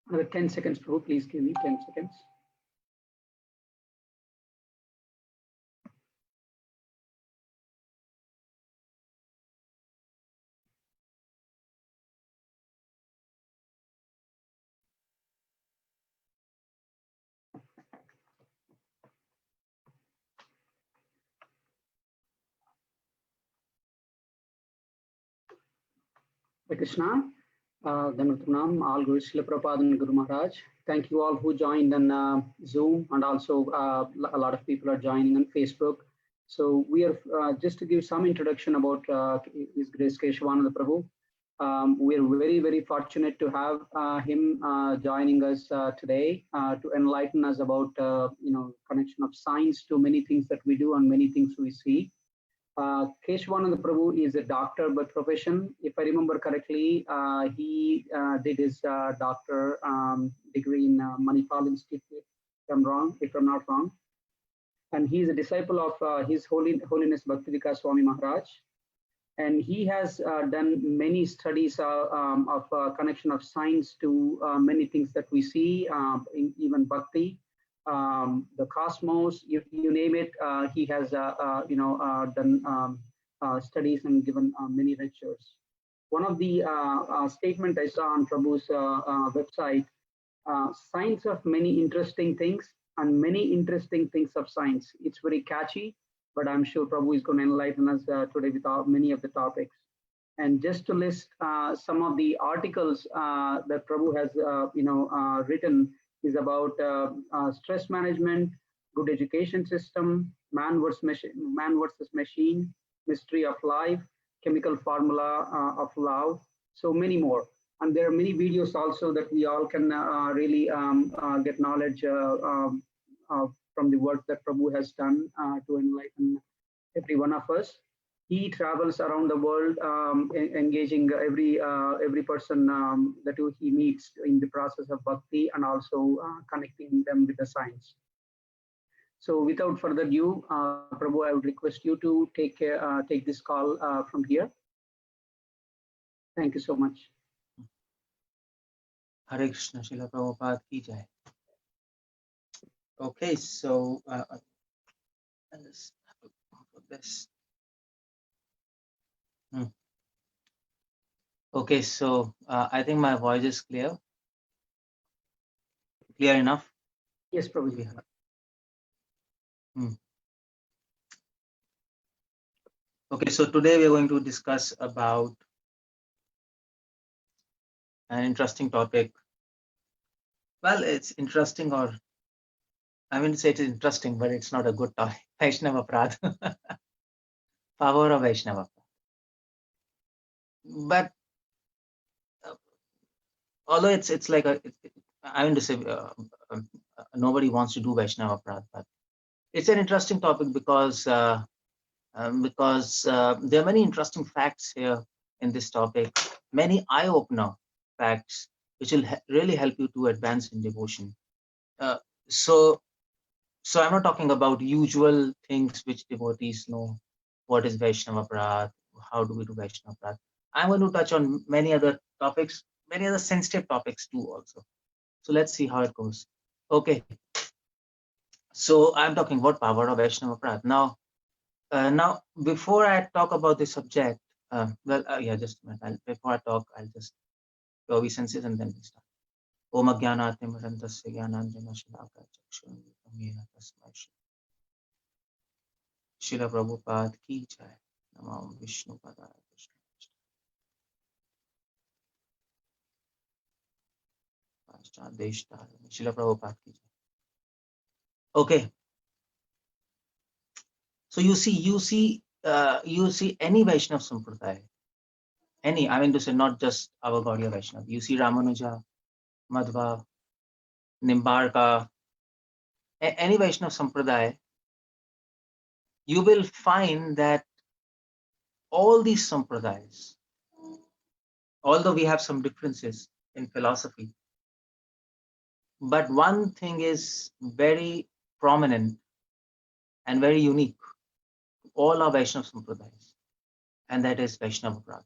Another 10 seconds, Prabhu. Please give me 10 seconds. Hare Krishna. Dhanutranam, all Guru Srila Prabhupada and Guru Maharaj. Thank you all who joined on Zoom, and also a lot of people are joining on Facebook. So we are just to give some introduction about His Grace Keshavananda Prabhu. We are very, very fortunate to have him joining us today to enlighten us about connection of science to many things that we do and many things we see. Keshavananda Prabhu is a doctor by profession. If I remember correctly, he did his doctor degree in Manipal Institute, if I'm not wrong. And he is a disciple of His Holiness Bhaktivedanta Swami Maharaj. And he has done many studies of connection of science to many things that we see, even Bhakti. The cosmos, you name it, he has done studies and given many lectures. One of the statement I saw on Prabhu's website, science of many interesting things and many interesting things of science. It's very catchy, but I'm sure Prabhu is going to enlighten us today with many of the topics. And just to list some of the articles that Prabhu has written is about stress management, good education system, man versus machine, mystery of life, chemical formula of love, so many more. And there are many videos also that we all can really get knowledge from the work that Prabhu has done to enlighten every one of us. He travels around the world, engaging every person that he meets in the process of bhakti, and also connecting them with the science. So, without further ado, Prabhu, I would request you to take this call from here. Thank you so much. Hare Krishna, Srila Prabhupada ki jai. Okay, so let's put this. Okay, so I think my voice is clear. Clear enough? Yes, Prabhu. Okay, so today we are going to discuss about an interesting topic. Well, it's interesting, or I mean to say it's interesting, but it's not a good topic. Vaishnava Prad. Power of Vaishnava. But although it's like I mean to say nobody wants to do Vaishnava Prad, but it's an interesting topic because there are many interesting facts here in this topic, many eye-opener facts which will really help you to advance in devotion. So I'm not talking about usual things which devotees know. What is Vaishnava Prad? How do we do Vaishnava Prad? I'm going to touch on many other topics, many other sensitive topics too also. So let's see how it goes. Okay. So I'm talking about power of Vaishnava Prad. Now, before I talk about this subject, just a minute. Before I talk, I'll just do obeisances and then we start. Om Ajnanatimrantasya Jnananjana Shalakaya Chakshurunmilana Tasmai Srila Prabhupada ki jai. Namah Vishnu Padaya Krishna. Srila Prabhupada ki jai. Okay. So you see any Vaishnav Sampradaya, any, I mean to say not just our Gaudiya Vaishnav. You see Ramanuja, Madhva, Nimbarka, any Vaishnav Sampradaya, you will find that all these Sampradayas, although we have some differences in philosophy, but one thing is very prominent and very unique to all our Vaishnav Sampradayas, and that is Vaishnava Prad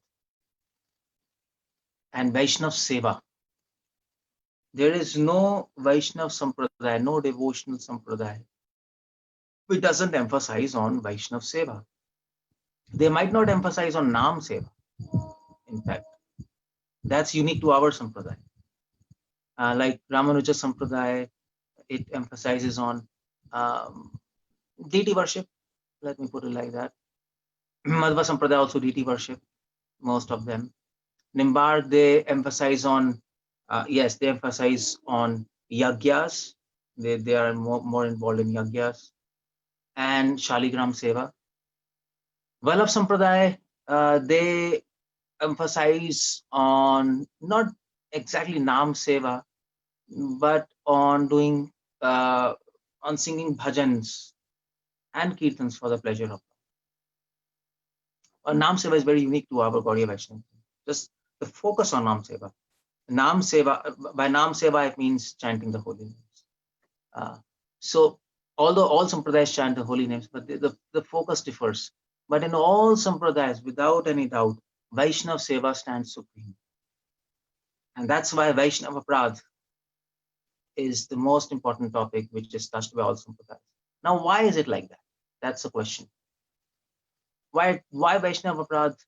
and Vaishnav Seva. There is no Vaishnav Sampradaya, no devotional Sampradaya, which doesn't emphasize on Vaishnav Seva. They might not emphasize on Nam Seva. In fact, that's unique to our Sampradaya. Like Ramanuja Sampradaya, it emphasizes on deity worship. Let me put it like that. Madhva Sampradaya also deity worship, most of them. Nimbar, they emphasize on, yes, they emphasize on yagyas. They are more involved in yagyas and Shaligram Seva. Vallabh Sampradaya, they emphasize on not exactly Nam Seva, but on doing, on singing bhajans and kirtans for the pleasure of God. Nam Seva is very unique to our Gaudiya Vaishnava. Just the focus on Nam Seva. Nam Seva, by Nam Seva, it means chanting the holy names. So, although all sampradayas chant the holy names, but the focus differs. But in all sampradayas, without any doubt, Vaishnava Seva stands supreme. And that's why Vaishnava Aparadha is the most important topic which is touched by all sampradayas. Now, why is it like that? That's the question. Why Vaishnava Aparadha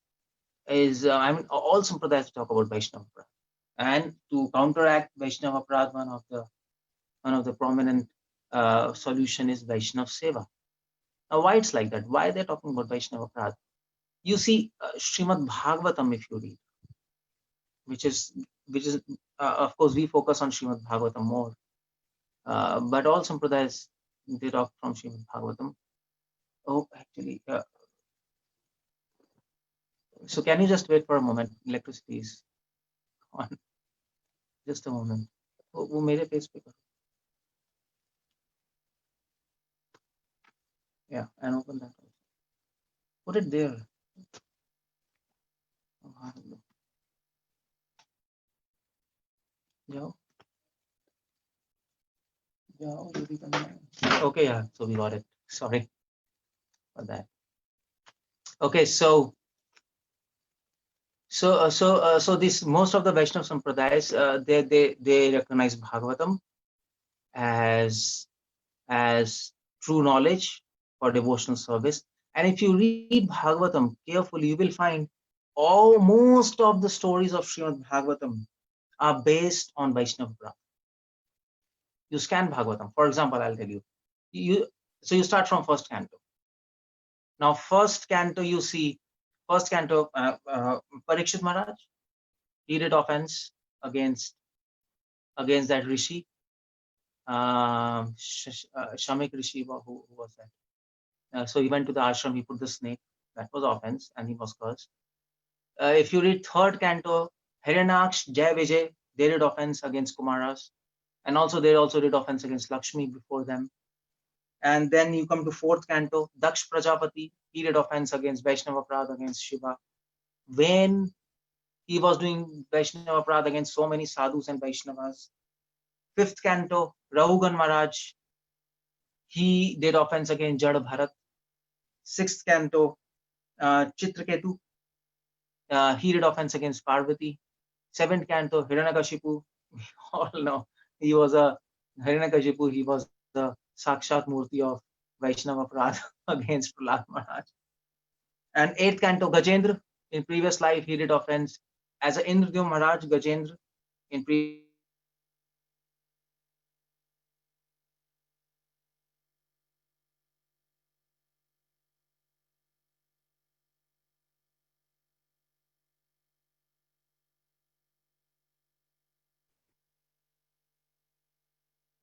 is, I mean, all sampradayas talk about Vaishnava Aparadha. And to counteract Vaishnava Aparadha, one of the prominent solution is Vaishnava Seva. Now, why it's like that? Why they're talking about Vaishnava Aparadha? You see, Srimad Bhagavatam, if you read, which is of course we focus on Srimad Bhagavatam more, but all sampradayas they talk from Srimad Bhagavatam. Oh, actually, so can you just wait for a moment? Electricity is on. Just a moment. वो मेरे page पे करो. Yeah, and open that. Put it there. Okay, yeah, so we got it. Sorry for that. Okay, so this most of the Vaishnava Sampradayas, they recognize Bhagavatam as true knowledge for devotional service. And if you read Bhagavatam carefully, you will find most of the stories of Srimad Bhagavatam are based on Vaishnava Aparadha. You scan Bhagavatam. For example, I'll tell you. So you start from first canto. Now, first canto, you see, first canto, Parikshit Maharaj, he did offense against that rishi, Shamik Rishi, who was that? So he went to the ashram, he put the snake, that was offense, and he was cursed. If you read third canto, Hiranyaksh, Jai Vijay, they did offense against Kumaras, and also they also did offense against Lakshmi before them. And then you come to fourth canto, Daksh Prajapati, he did offense against Vaishnava Aparadha, against Shiva. When he was doing Vaishnava Aparadha against so many sadhus and Vaishnavas. Fifth canto, Rahugan Maharaj, he did offense against Jad Bharat. Sixth canto, Chitraketu, he did offense against Parvati. Seventh canto, Hiranyakashipu, we all know he was a Hiranyakashipu, he was the Sakshat Murti of Vaishnava Aparadha against Prahlad Maharaj. And eighth canto, Gajendra, in previous life he did offense as a Indradyumna Maharaj, Gajendra, in previous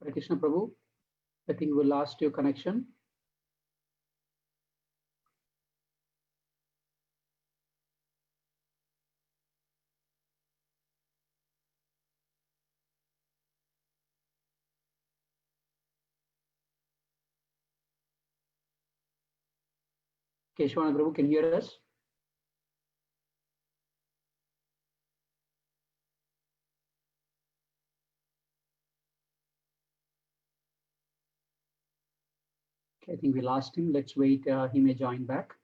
Hare Krishna Prabhu, I think we lost your connection. Keshwana Prabhu, can you hear us? Okay, I think we lost him. Let's wait. He may join back.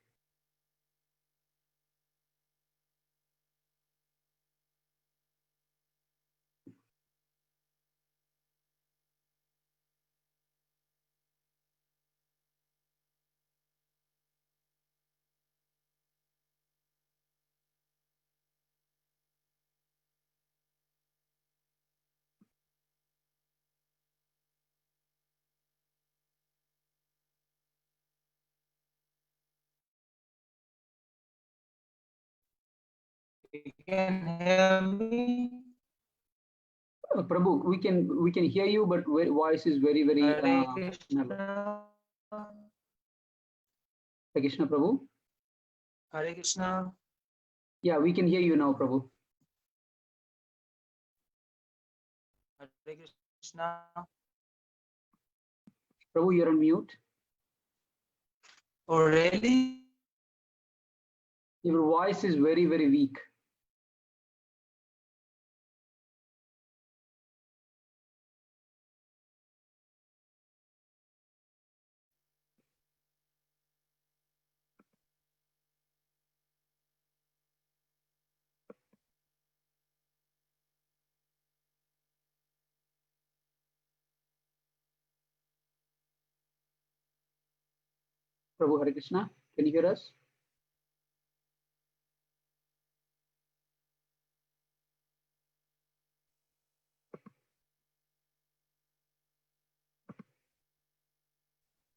You can hear me? Prabhu, we can hear you, but voice is very Hare mellow. Krishna. Hare Krishna, Prabhu. Hare Krishna. Yeah, we can hear you now, Prabhu. Hare Krishna. Prabhu, you're on mute. Oh, really? Your voice is very weak. Prabhu, Hare Krishna, can you hear us?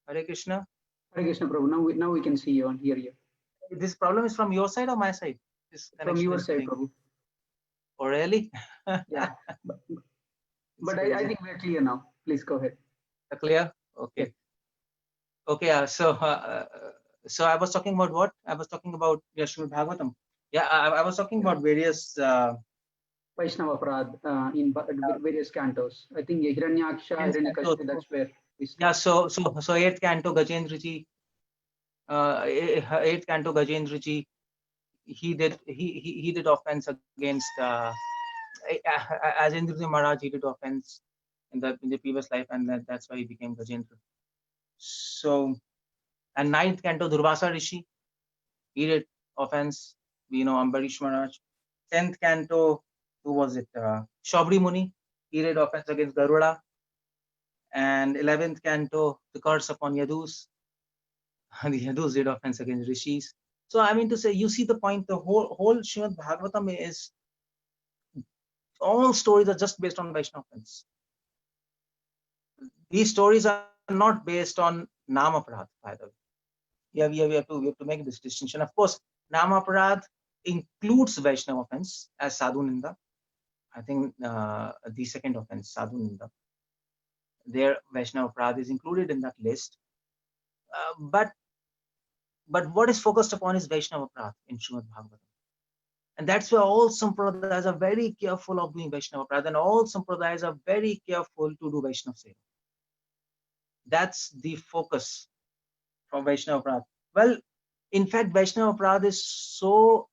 Hare Krishna. Hare Krishna, Prabhu. Now we can see you and hear you. This problem is from your side or my side? This From your is side, getting... Prabhu. Oh, really? Yeah. But I think we're clear now. Please go ahead. Clear? Okay. Okay. So I was talking about what? I was talking about Srimad Bhagavatam. Yeah, I was talking about various Vaishnava Aparadh in various cantos. I think Hiranyaksha, Hiranyakashipu, that's where we start. Yeah, so 8th canto Gajendraji, 8th canto Gajendraji, he did offense against as Indraji Maharaj, he did offense in the previous life, and that's why he became Gajendra. So, and 9th canto Durvasa Rishi, he did offense, Ambarish Maharaj. 10th canto, who was it? Shabri Muni, he did offense against Garuda. And 11th canto, the curse upon Yadus. The Yadus did offense against rishis. So I mean to say, you see the point. The whole Srimad Bhagavatam is, all stories are just based on Vaishnava offense. These stories are not based on Nama Aparadh, by the way. Yeah, we have to make this distinction. Of course, Nama Aparadh includes Vaishnava offense as Sadhu Ninda. I think the second offense, Sadhu Ninda, their Vaishnava Aparadh is included in that list. But what is focused upon is Vaishnava Aparadh in Srimad Bhagavatam. And that's why all Sampradayas are very careful of doing Vaishnava Aparadh, and all Sampradayas are very careful to do Vaishnava Seva. That's the focus from Vaishnava Aparadh. Well, in fact, Vaishnava Aparadh is so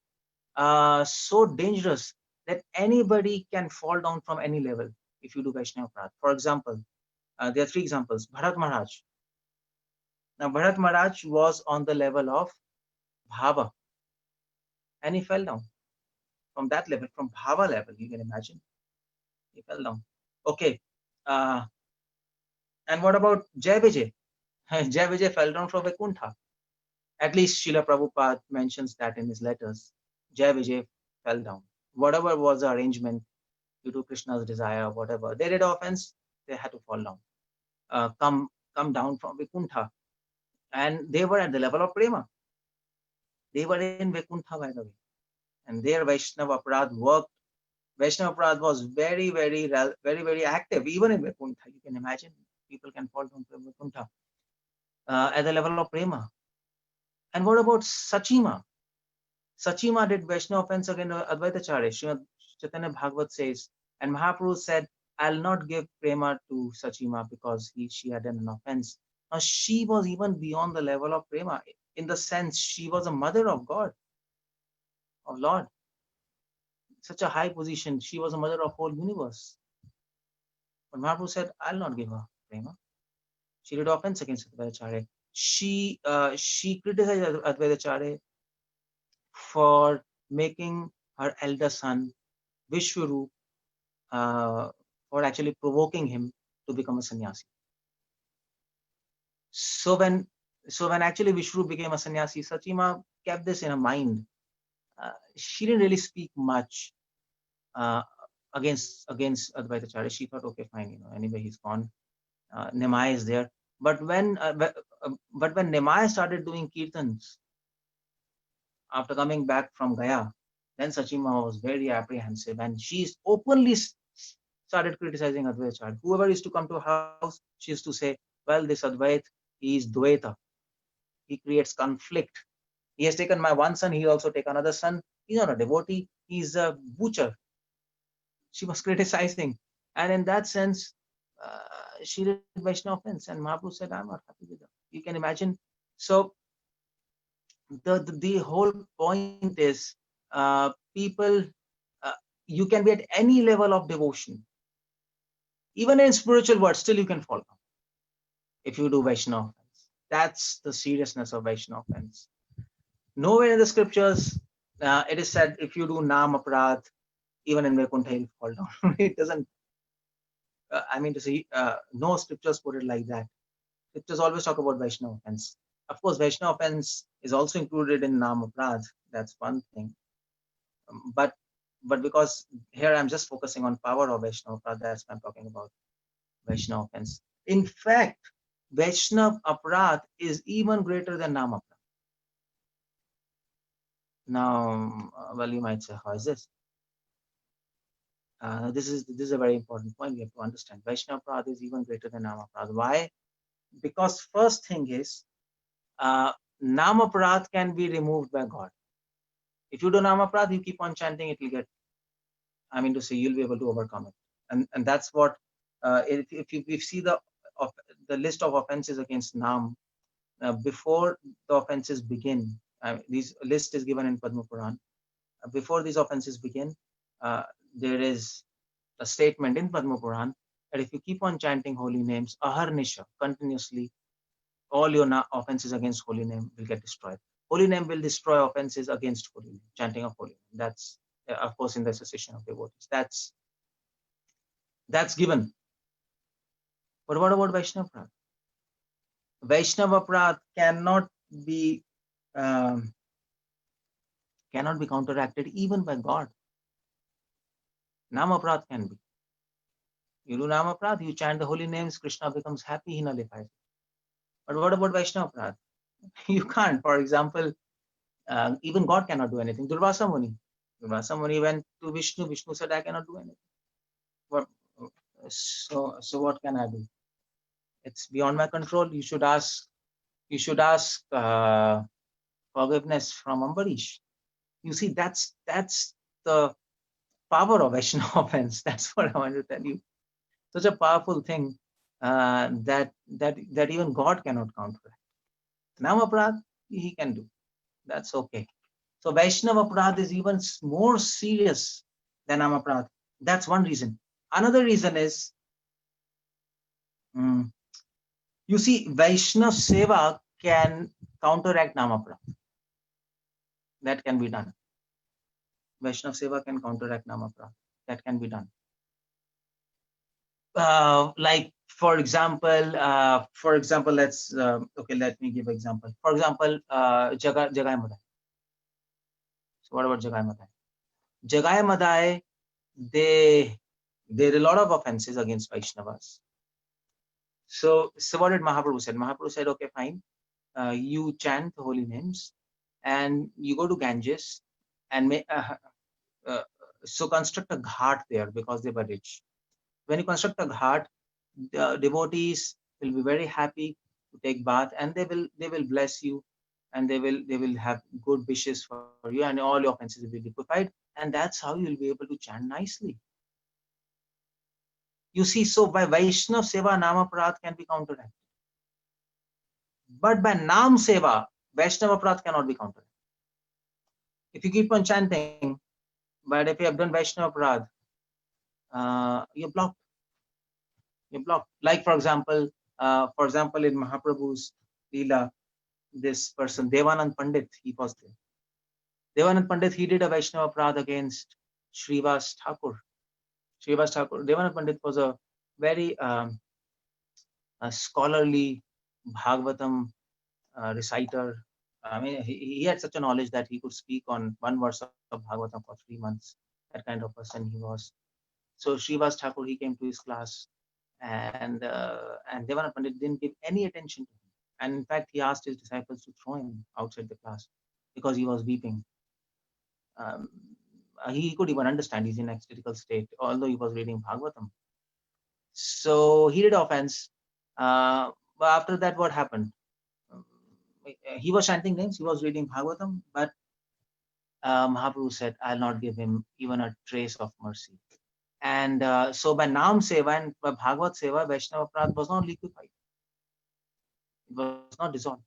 dangerous that anybody can fall down from any level if you do Vaishnava Aparadh. For example, there are 3 examples. Bharat Maharaj. Now, Bharat Maharaj was on the level of Bhava, and he fell down from that level, from Bhava level, you can imagine. He fell down. Okay. And what about Jai Vijay? Jai Vijay fell down from Vaikuntha. At least Srila Prabhupada mentions that in his letters. Jai Vijay fell down. Whatever was the arrangement due to Krishna's desire, whatever, they did offense, they had to fall down. Come down from Vaikuntha. And they were at the level of Prema. They were in Vaikuntha, by the way. And their Vaishnava Aparadh worked. Vaishnava Aparadh was very active, even in Vaikuntha. You can imagine people can fall down from Vaikuntha at the level of Prema. And what about Sachima? Sachima did Vaishnava offense against Advaitacharya. Srimad Chaitanya Bhagavat says, and Mahaprabhu said, I'll not give Prema to Sachima because she had done an offense. Now, she was even beyond the level of Prema, in the sense she was a mother of God, of Lord. Such a high position. She was a mother of whole universe. But Mahaprabhu said, I'll not give her Prema. She did offense against Advaitacharya. She criticized Advaitacharya for making her elder son Vishwarup, for actually provoking him to become a sannyasi. So when actually Vishwarup became a sannyasi, Sachima kept this in her mind. She didn't really speak much against Advaitacharya. She thought, okay, fine, anyway he's gone. Nimai is there. But when Nimai started doing kirtans after coming back from Gaya, Then Sachima was very apprehensive, and she openly started criticizing Advaitacharya. Whoever used to come to her house, she used to say, well, this Advait, he is Dvaita. He creates conflict. He has taken my one son, he also take another son. He's not a devotee, he's a butcher. She was criticizing. And in that sense, she did Vaishnava offense. And Mahaprabhu said, I'm not happy with her. You can imagine. So the whole point is people, uh, you can be at any level of devotion. Even in spiritual words, still you can fall down if you do Vaishnava offense. That's the seriousness of Vaishnava offense. Nowhere in the scriptures it is said if you do Nam Aparadh, even in Vaikuntha you'll fall down. It doesn't, I mean to say, no scriptures put it like that. Scriptures always talk about Vaishnava offense. Of course, Vaishnava offense is also included in Nam Aparadh. That's one thing. But because here I'm just focusing on power of Vaishnava Aparadh, that's why I'm talking about Vaishnava offense. In fact, Vaishnava Aparadh is even greater than Nam Aparadh. Now, well, you might say, how is this? This is a very important point we have to understand. Vaishnava Aparadh is even greater than Nam Aparadh. Why? Because first thing is, Nam Aparadh can be removed by God. If you do Nam Aparadh, you keep on chanting, it will get, I mean to say, you'll be able to overcome it. And that's what, if you see the list of offenses against Nam, before the offenses begin, this list is given in Padma Puran. Before these offenses begin, there is a statement in Padma Puran that if you keep on chanting holy names, Aharnisha, continuously, all your offenses against holy name will get destroyed. Holy name will destroy offenses against holy name, chanting of holy name. That's, of course, in the association of devotees. That's given. But what about Vaishnava Aparadh? Vaishnava Aparadh cannot be counteracted even by God. Nam Aparadh can be. You do Nam Aparadh, you chant the holy names, Krishna becomes happy, he nullifies it. But what about Vaishnava Aparadh? You can't. For example, even God cannot do anything. Durvasa Muni went to Vishnu. Vishnu said, I cannot do anything. But, so what can I do? It's beyond my control. You should ask forgiveness from Ambarish. You see, that's the power of Vaishnava offense. That's what I want to tell you. Such a powerful thing that even God cannot counteract. Nam Aparadh, he can do. That's okay. So Vaishnava Aparadh is even more serious than Nam Aparadh. That's one reason. Another reason is, you see, Vaishnava Seva can counteract Nam Aparadh. That can be done. Vaishnava Seva can counteract Nam Aparadh. That can be done. Like, for example, let's, okay, let me give an example. For example, Jagai Madai. So what about Jagai Madai? Jagai Madai, there are a lot of offenses against Vaishnavas. So what did Mahaprabhu said? Mahaprabhu said, okay, fine. You chant the holy names and you go to Ganges and so construct a ghat there because they were rich. When you construct a ghat, the devotees will be very happy to take bath and they will bless you and they will have good wishes for you and all your offenses will be liquefied, and that's how you'll be able to chant nicely. You see, so by Vaishnav Seva, Nam Aparadh can be counteracted. But by Nam Seva, Vaishnava Aparadh cannot be counteracted. If you keep on chanting, but if you have done Vaishnava Aparadh, you're blocked. You're blocked. Like, for example, in Mahaprabhu's Leela, this person, Devanand Pandit, he was there. Devanand Pandit, he did a Vaishnava Aparadh against Srivas Thakur. Devanand Pandit was a very scholarly Bhagavatam reciter. I mean, he had such a knowledge that he could speak on one verse of Bhagavatam for 3 months. That kind of person he was. So Srivas Thakur, he came to his class, and Devanand Pandit didn't give any attention to him. And in fact, he asked his disciples to throw him outside the class because he was weeping. he could even understand. He's in ecstatical state, although he was reading Bhagavatam. So he did offense. But after that, what happened? He was chanting names, he was reading Bhagavatam, but Mahaprabhu said, I'll not give him even a trace of mercy. And so by Nam Seva and by Bhagavat Seva, Vaishnava Aparadh was not liquefied. It was not dissolved.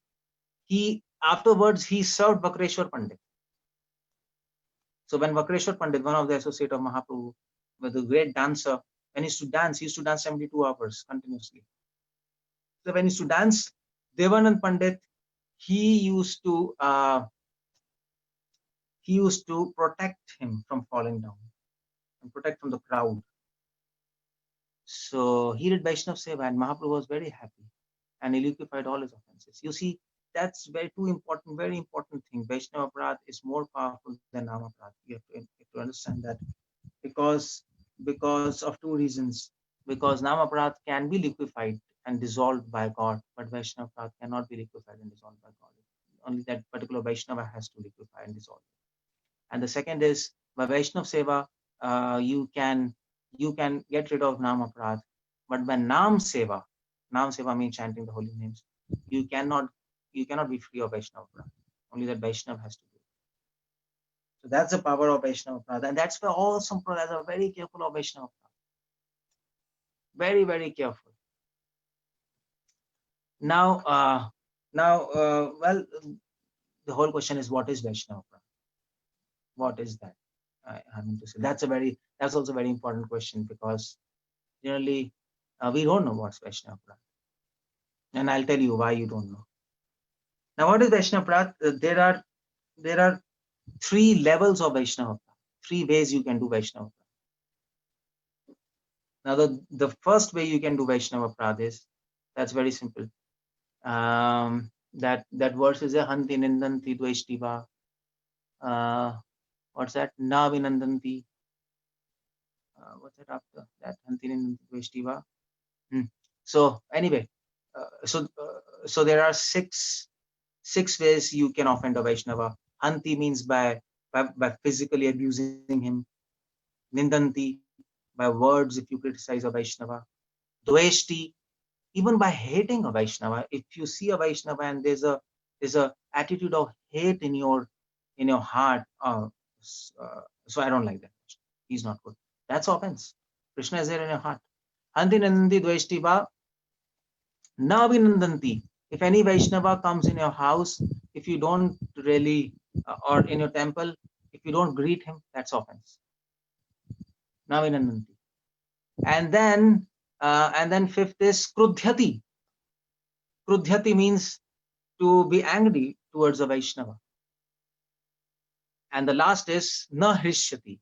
Afterwards, he served Vakreshwar Pandit. So when Vakreshwar Pandit, one of the associate of Mahaprabhu, was a great dancer, when he used to dance 72 hours continuously. So when he used to dance, Devanand Pandit, he used to protect him from falling down and protect from the crowd. So he did Vaishnav Seva, and Mahaprabhu was very happy, and he liquefied all his offenses. You see, that's very important thing. Vaishnava Aparadh is more powerful than Nama Aparadh. You have to understand that, because of two reasons. Because Nama Aparadh can be liquefied and dissolved by God, but Vaishnava Aparadh cannot be liquefied and dissolved by God. Only that particular Vaishnava has to liquefy and dissolve. And the second is, by Vaishnav Seva, you can get rid of Nam Aparadh, but by Nam Seva means chanting the holy names, you cannot be free of Vaishnava Aparadh. Only that Vaishnav has to do it. So that's the power of Vaishnava Aparadh, and that's why all Sampradas are very careful of Vaishnava Aparadh. Very, very careful. Now, well, the whole question is, what is Vaishnava Aparadh? What is that? I mean to say, that's also a very important question, because generally we don't know what's Vaishnava Aparadh, and I'll tell you why you don't know. Now, what is Vaishnava Aparadh? There are 3 levels of Vaishnava Aparadh, 3 ways you can do Vaishnava Aparadh. Now, the first way you can do Vaishnava Aparadh is, that's very simple. That verse is a Hanti Nindanti Dvaishtiva. What's that? Na Vinandanti. What's that after that? Hanti Nindanti Dvaishtiva. So anyway, so there are six ways you can offend a Vaishnava. Hanti means by physically abusing him. Nindanti, by words if you criticize a Vaishnava. Dveshti, even by hating a Vaishnava. If you see a Vaishnava and there's a attitude of hate in your heart, so I don't like that. He's not good. That's offense. Krishna is there in your heart. Hanti Nindanti Dveshti va na vinandanti. If any Vaishnava comes in your house, if you don't really, or in your temple, if you don't greet him, that's offense. Na vinandanti. And then fifth is krudhyati. Krudhyati means to be angry towards a Vaishnava. And the last is na hrishyati,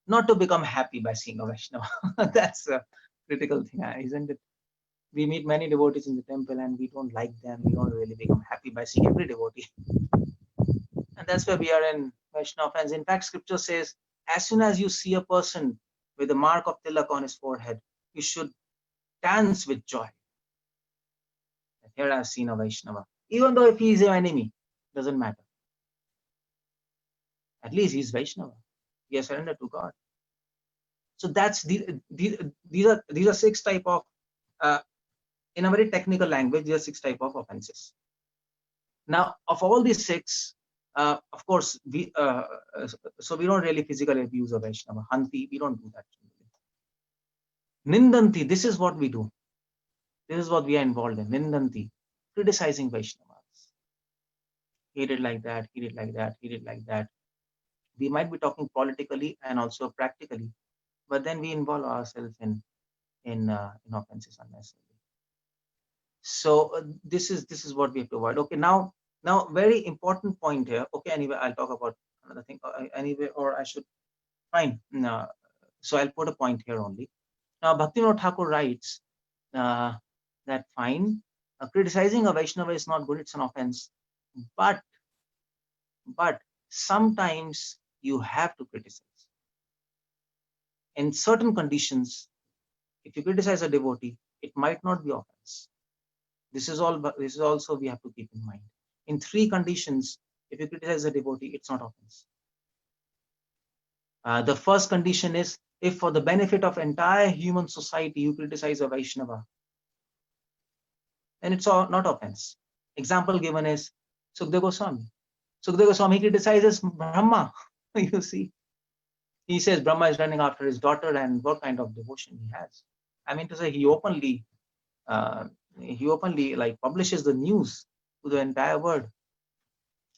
not to become happy by seeing a Vaishnava. That's a critical thing, isn't it? We meet many devotees in the temple and we don't like them. We don't really become happy by seeing every devotee. And that's where we are in Vaishnava offense. In fact, scripture says, as soon as you see a person with a mark of tilak on his forehead, you should dance with joy. Here I've seen a Vaishnava. Even though if he is your enemy, doesn't matter. At least he's Vaishnava. He has surrendered to God. So that's these are 6 type of, in a very technical language, there are 6 type of offenses. Now, of all these 6, of course, so we don't really physically abuse a Vaishnava. Hanti, we don't do that. Nindanti, this is what we do. This is what we are involved in. Nindanti, criticizing Vaishnavas. He did like that, he did like that, he did like that. We might be talking politically and also practically, but then we involve ourselves in offenses unnecessarily. So this is what we have to avoid. Okay, now very important point here. Okay, anyway, I'll talk about another thing. Anyway, or I should, fine. So I'll put a point here only. Now, Bhaktivinoda Thakur writes that fine, criticizing a Vaishnava is not good, it's an offense. But sometimes you have to criticize. In certain conditions, if you criticize a devotee, it might not be offense. This is also we have to keep in mind. In 3 conditions, if you criticize a devotee, it's not offense. The first condition is if for the benefit of entire human society you criticize a Vaishnava, then it's not offense. Example given is Sukdev Goswami. Sukdev Goswami criticizes Brahma. You see, he says Brahma is running after his daughter and what kind of devotion he has. I mean to say, he openly like publishes the news to the entire world.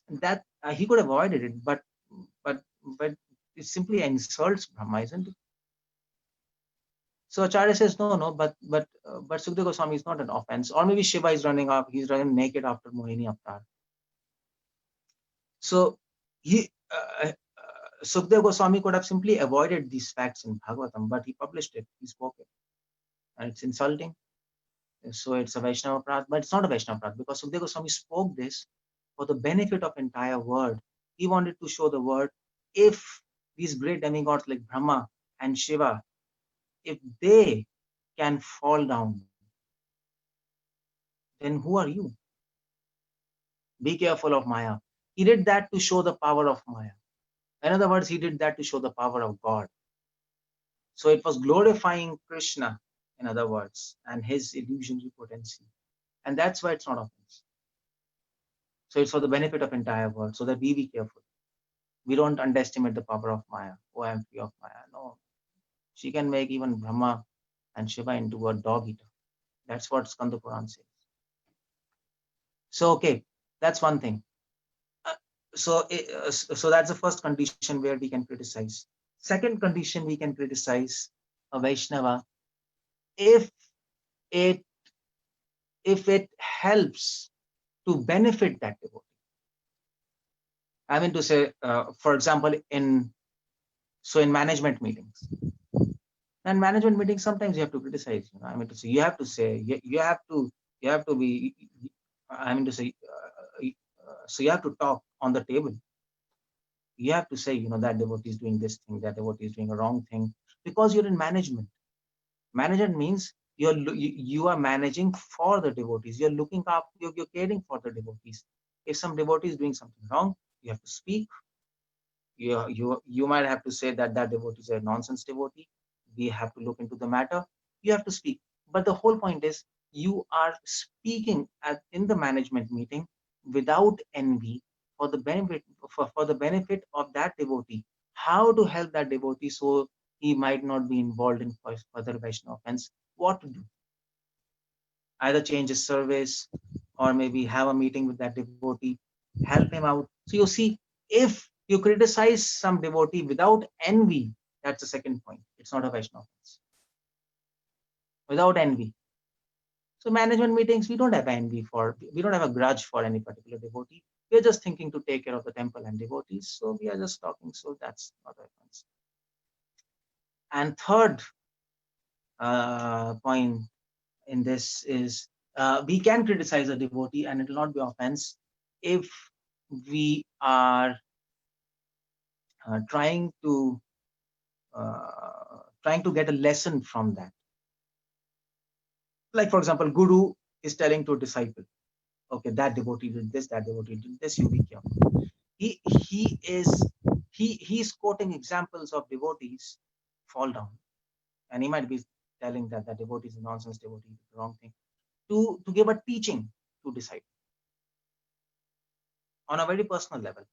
That he could have avoided it, but it simply insults Brahma, isn't it? So Acharya says no, but Sukdev Goswami is not an offense. Or maybe Shiva is running up, he's running naked after Mohini Avatar. So Sukdev Goswami could have simply avoided these facts in Bhagavatam, but he published it, he spoke it, and it's insulting. So it's a Vaishnava Aparadh, but it's not a Vaishnava Aparadh because Sukdev Goswami spoke this for the benefit of entire world. He wanted to show the world, if these great demigods like Brahma and Shiva, if they can fall down, then who are you? Be careful of Maya. He did that to show the power of Maya. In other words, he did that to show the power of God. So it was glorifying Krishna, in other words, and his illusionary potency. And that's why it's not offense. So it's for the benefit of entire world, so that we be careful. We don't underestimate the power of Maya. Oh, I am free of Maya. No. She can make even Brahma and Shiva into a dog eater. That's what Skanda Puran says. So, okay, that's one thing. So that's the first condition where we can criticize. Second condition, we can criticize a Vaishnava if it helps to benefit that devotee. I mean to say, for example, in management meetings. And management meetings, sometimes you have to criticize. I mean to say, you have to say, you have to be. I mean to say, so you have to talk on the table. You have to say, that devotee is doing this thing, that devotee is doing a wrong thing, because you're in management. Management means you are managing for the devotees. You're looking up, you're caring for the devotees. If some devotee is doing something wrong, you have to speak. You might have to say that devotee is a nonsense devotee. We have to look into the matter. You have to speak. But the whole point is, you are speaking in the management meeting without envy, for the benefit of that devotee. How to help that devotee so he might not be involved in further Vaishnava offense. What to do? Either change his service, or maybe have a meeting with that devotee, help him out. So you see, if you criticize some devotee without envy, that's the second point. It's not a Vaishnava offense. Without envy. So management meetings, we don't have envy we don't have a grudge for any particular devotee. We're just thinking to take care of the temple and devotees. So we are just talking. So that's not a offense. And third point in this is, we can criticize a devotee and it will not be offense if we are trying to get a lesson from that. Like, for example, Guru is telling to a disciple, okay, that devotee did this, you be careful. He's quoting examples of devotees fall down, and he might be telling that devotee is a nonsense devotee, the wrong thing, to give a teaching to disciple on a very personal level.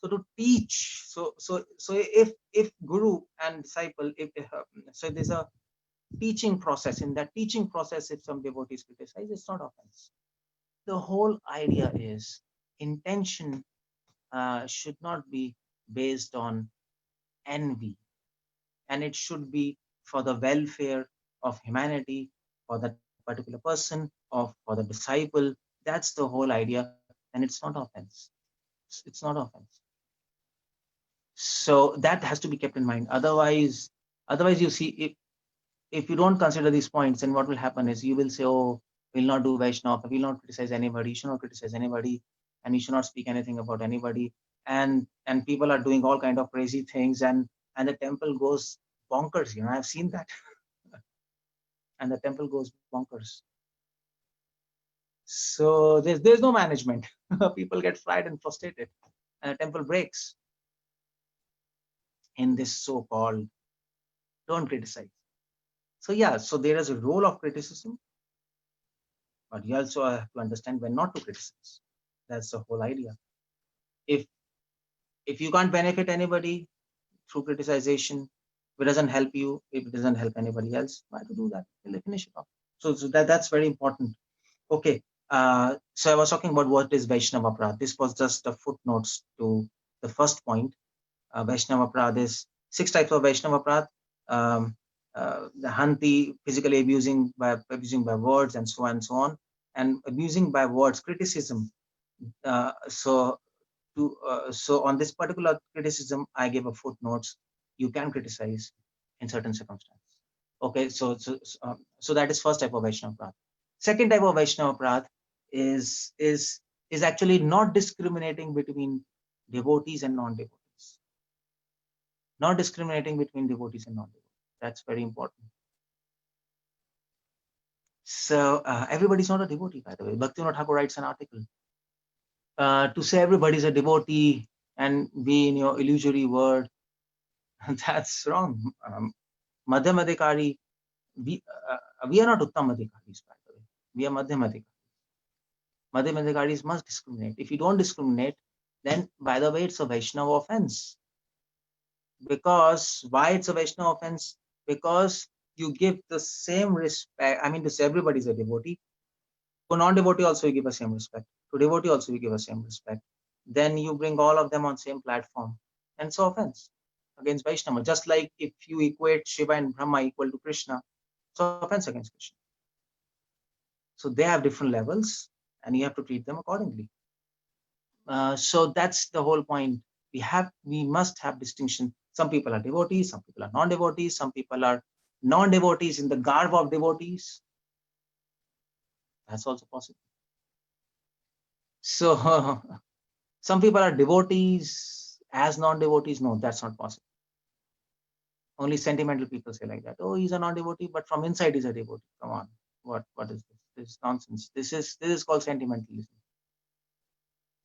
So to teach, so if Guru and disciple, so there's a teaching process. In that teaching process, if some devotees criticize, it's not offense. The whole idea is intention should not be based on envy, and it should be for the welfare of humanity, for that particular person, or for the disciple. That's the whole idea, and it's not offense. It's not offense. So that has to be kept in mind. Otherwise, you see, if you don't consider these points, then what will happen is you will say, oh, we'll not do Vaishnava, we'll not criticize anybody, you should not criticize anybody, and you should not speak anything about anybody. And people are doing all kind of crazy things, and the temple goes bonkers. I've seen that. And the temple goes bonkers. So there's no management. People get fried and frustrated, and the temple breaks. in this so-called don't criticize. So yeah, so there is a role of criticism, but you also have to understand when not to criticize. That's the whole idea. If you can't benefit anybody through criticization, if it doesn't help you, if it doesn't help anybody else, why to do that? Finish it off. So that's very important. Okay. So I was talking about what is Vaishnava Aparadh. This was just a footnotes to the first point. Vaishnava Aparadh is 6 types of Vaishnava Aparadh. The Hanti, physically abusing by words and so on and so on, and abusing by words, criticism. So on this particular criticism, I gave a footnotes. You can criticize in certain circumstances. Okay, so that is first type of Vaishnava Aparadh. Second type of Vaishnava Aparadh is actually not discriminating between devotees and non-devotees. Not discriminating between devotees and non-devotees. That's very important. So everybody's not a devotee, by the way. Bhaktivinoda Thakur writes an article. To say everybody's a devotee and be in your illusory world, that's wrong. Madhyam Adhikari, we are not Uttam Adhikaris, by the way. We are Madhyam Adhikaris. Madhyam Adhikaris must discriminate. If you don't discriminate, then by the way, it's a Vaishnava offense. Because why it's a Vaishnava offense? Because you give the same respect. I mean, to say everybody's a devotee. To non-devotee also you give the same respect. To devotee also you give the same respect. Then you bring all of them on same platform. And it's offense against Vaishnava. Just like if you equate Shiva and Brahma equal to Krishna, it's offense against Krishna. So they have different levels and you have to treat them accordingly. So that's the whole point. We must have distinction. Some people are devotees, some people are non-devotees, some people are non-devotees in the garb of devotees. That's also possible. So some people are devotees as non-devotees. No, that's not possible. Only sentimental people say like that. Oh, he's a non-devotee, but from inside he's a devotee. Come on, what is this? This is nonsense. This is called sentimentalism.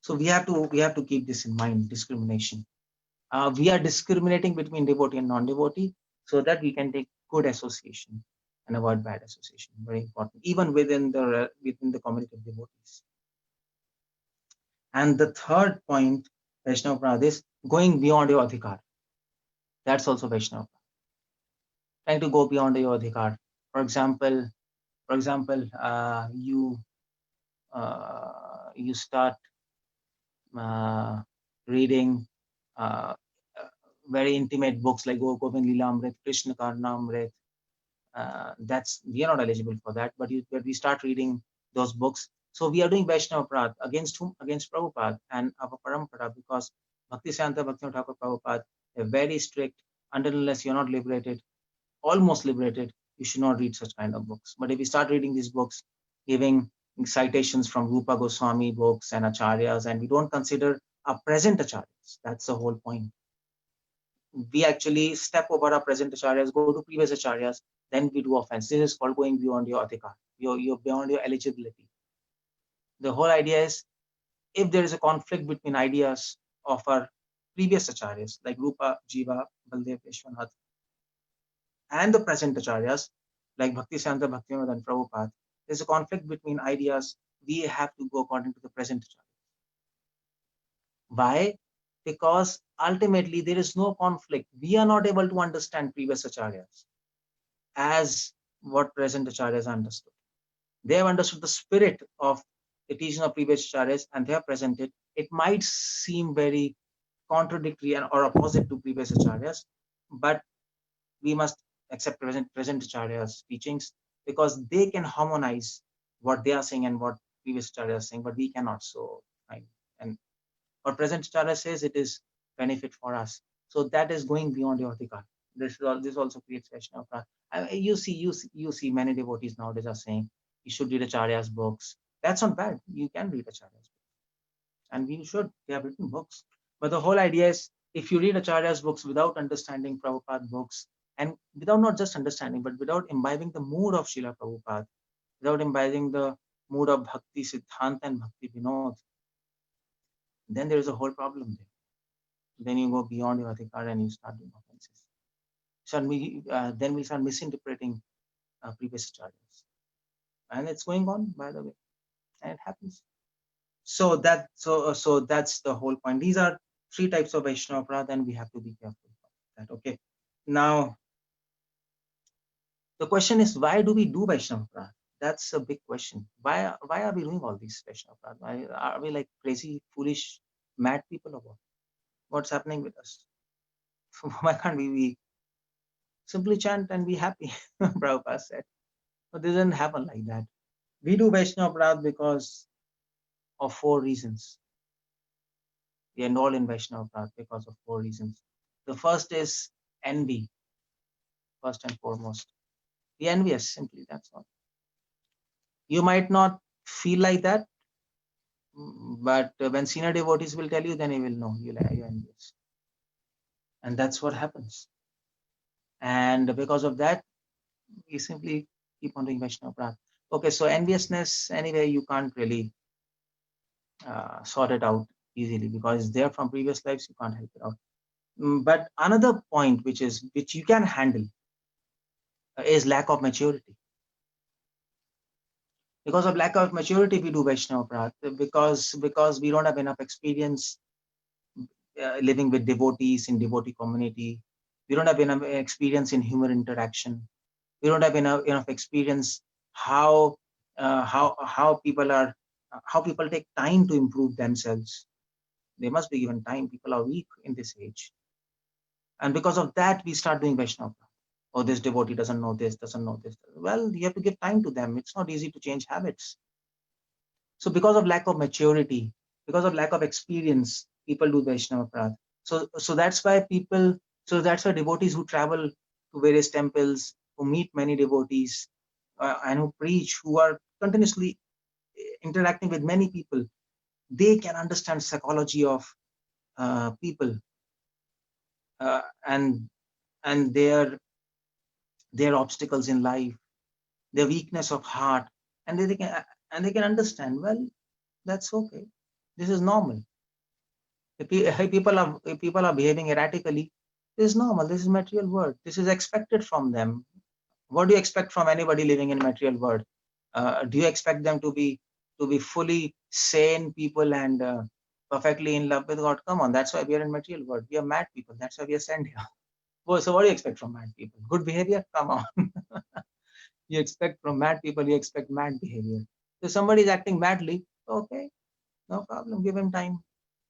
So we have to keep this in mind. Discrimination. We are discriminating between devotee and non-devotee so that we can take good association and avoid bad association. Very important, even within the community of devotees. And the third point, Vaishnava Aparadh, is going beyond your adhikar. That's also Vaishnava. Trying to go beyond your adhikar. For example, you start reading very intimate books like Govind Lilamrit, Krishna Karnamrit. We are not eligible for that, but we start reading those books. So we are doing Vaishnava Aparadh. Against whom? Against Prabhupada and our Parampara, because Bhaktisiddhanta Bhaktivinoda Thakur Prabhupada, they're very strict. Unless you're not liberated, almost liberated, you should not read such kind of books. But if we start reading these books, giving citations from Rupa Goswami books and acharyas, and we don't consider our present acharyas, that's the whole point. We actually step over our present acharyas, go to previous acharyas, then we do offense. This is called going beyond your adhikar. You're beyond your eligibility. The whole idea is, if there is a conflict between ideas of our previous acharyas like Rupa, Jiva, Baldev, Vishwanath, and the present acharyas like Bhaktisiddhanta Bhaktivinoda and Prabhupada, there's a conflict between ideas. We have to go according to the present acharyas. Why? Because ultimately there is no conflict. We are not able to understand previous acharyas as what present acharyas understood. They have understood the spirit of the teaching of previous acharyas and they have presented. It might seem very contradictory or opposite to previous acharyas, but we must accept present acharyas' teachings because they can harmonize what they are saying and what previous acharyas are saying, but we cannot. So fine. And what present acharya says, it is benefit for us. So that is going beyond your adhikar. This also creates Vaishnava Aparadh. You see many devotees nowadays are saying you should read acharya's books. That's not bad. You can read acharya's books, and we should. They have written books. But the whole idea is, if you read acharya's books without understanding Prabhupada books, and without not just understanding, but without imbibing the mood of Srila Prabhupada, without imbibing the mood of Bhakti Siddhanta and Bhakti Vinod, then there is a whole problem there. then you go beyond your adhikar and you start doing offenses. Then we'll start misinterpreting previous acharyas. And it's going on, by the way, and it happens. So that's the whole point. These are 3 types of Vaishnava Aparadha, and we have to be careful about that. Okay. Now, the question is, why do we do Vaishnava Aparadha? That's a big question. Why are we doing all these Vaishnava Aparadha? Are we like crazy, foolish, mad people or what? What's happening with us? Why can't we simply chant and be happy? Prabhupada said. But it doesn't happen like that. We do Vaishnava Aparadha because of 4 reasons. We enroll in Vaishnava Aparadha because of 4 reasons. The first is envy, first and foremost. We envious, simply, that's all. You might not feel like that, but when senior devotees will tell you, then you will know you're envious. And that's what happens. And because of that, we simply keep on doing Vaishnava Aparadha. Okay, so enviousness, anyway, you can't really sort it out easily because they're from previous lives, you can't help it out. But another point which you can handle is lack of maturity. Because of lack of maturity, we do Vaishnava Aparadha because we don't have enough experience living with devotees in devotee community. We don't have enough experience in human interaction. We don't have enough experience how people take time to improve themselves. They must be given time. People are weak in this age. And because of that, we start doing Vaishnava Aparadha. Oh, this devotee doesn't know this, doesn't know this. Well, you have to give time to them. It's not easy to change habits. So because of lack of maturity, because of lack of experience, people do Vaishnava Aparadha. So that's why devotees who travel to various temples, who meet many devotees, and who preach, who are continuously interacting with many people, they can understand psychology of people and their obstacles in life, their weakness of heart, and they can understand. Well, that's okay. This is normal. If people are behaving erratically, this is normal. This is material world. This is expected from them. What do you expect from anybody living in material world? Do you expect them to be fully sane people and perfectly in love with God? Come on, that's why we are in material world. We are mad people. That's why we are sent here. Well, so what do you expect from mad people? Good behavior? Come on. You expect from mad people, you expect mad behavior. So somebody is acting madly, okay, no problem. Give him time.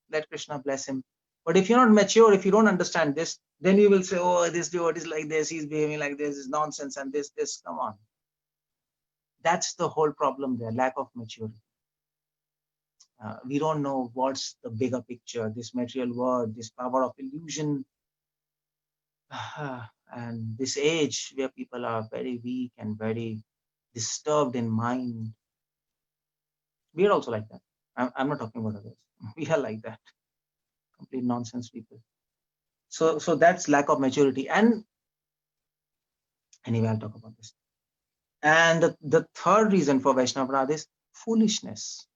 Let Krishna bless him. But if you're not mature, if you don't understand this, then you will say, oh, this devotee is like this, he's behaving like this, is nonsense, and this, come on. That's the whole problem there, lack of maturity. We don't know what's the bigger picture, this material world, this power of illusion, and this age where people are very weak and very disturbed in mind. We are also like that. I'm not talking about others. We are like that. Complete nonsense people. So that's lack of maturity. And anyway, I'll talk about this. And the third reason for Vaishnava Aparadha is foolishness.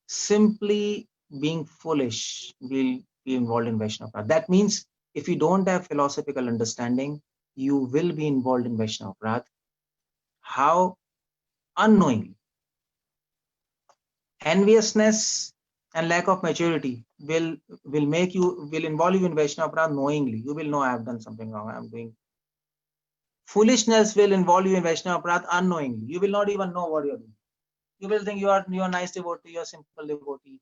Simply being foolish will be involved in Vaishnava Aparadha. That means if you don't have philosophical understanding, you will be involved in Vaishnava Aparadha. How? Unknowingly. Enviousness and lack of maturity will involve you in Vaishnava Aparadha knowingly. You will know I have done something wrong. I am doing. Foolishness will involve you in Vaishnava Aparadha unknowingly. You will not even know what you're doing. You will think you are nice devotee, you're simple devotee.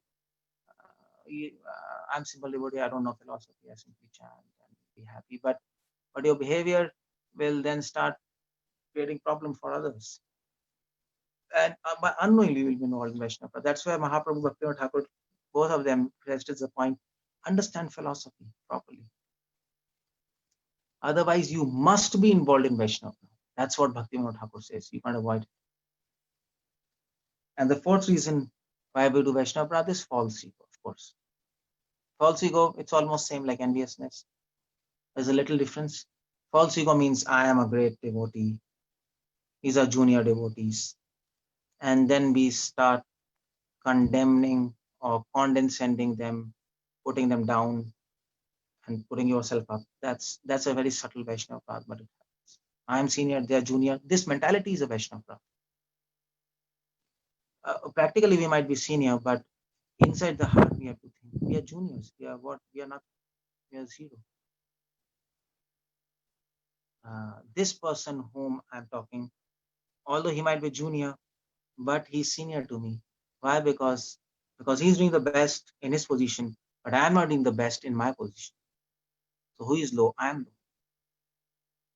I'm simple devotee. I don't know philosophy. I simply chant and be happy. But your behavior will then start creating problem for others. And but unknowingly you will be involved in Vaishnava. That's why Mahaprabhu Bhaktivinoda Thakur, both of them stressed the point: understand philosophy properly. Otherwise, you must be involved in Vaishnava. That's what Bhaktivinoda Thakur says. You can't avoid it. And the fourth reason why we do Vaishnava Aparadha is false ego, of course. False ego, it's almost same like enviousness. There's a little difference. False ego means I am a great devotee. These are junior devotees. And then we start condemning or condescending them putting them down and putting yourself up. That's a very subtle Vaishnava path, but it happens. I am senior, they are junior. This mentality is a Vaishnava path. Practically, we might be senior, but inside the heart, we have to think we are juniors. We are what? We are not. We are zero. This person whom I'm talking, although he might be junior, but he's senior to me. Why? Because he's doing the best in his position, but I'm not doing the best in my position. So who is low? I'm low.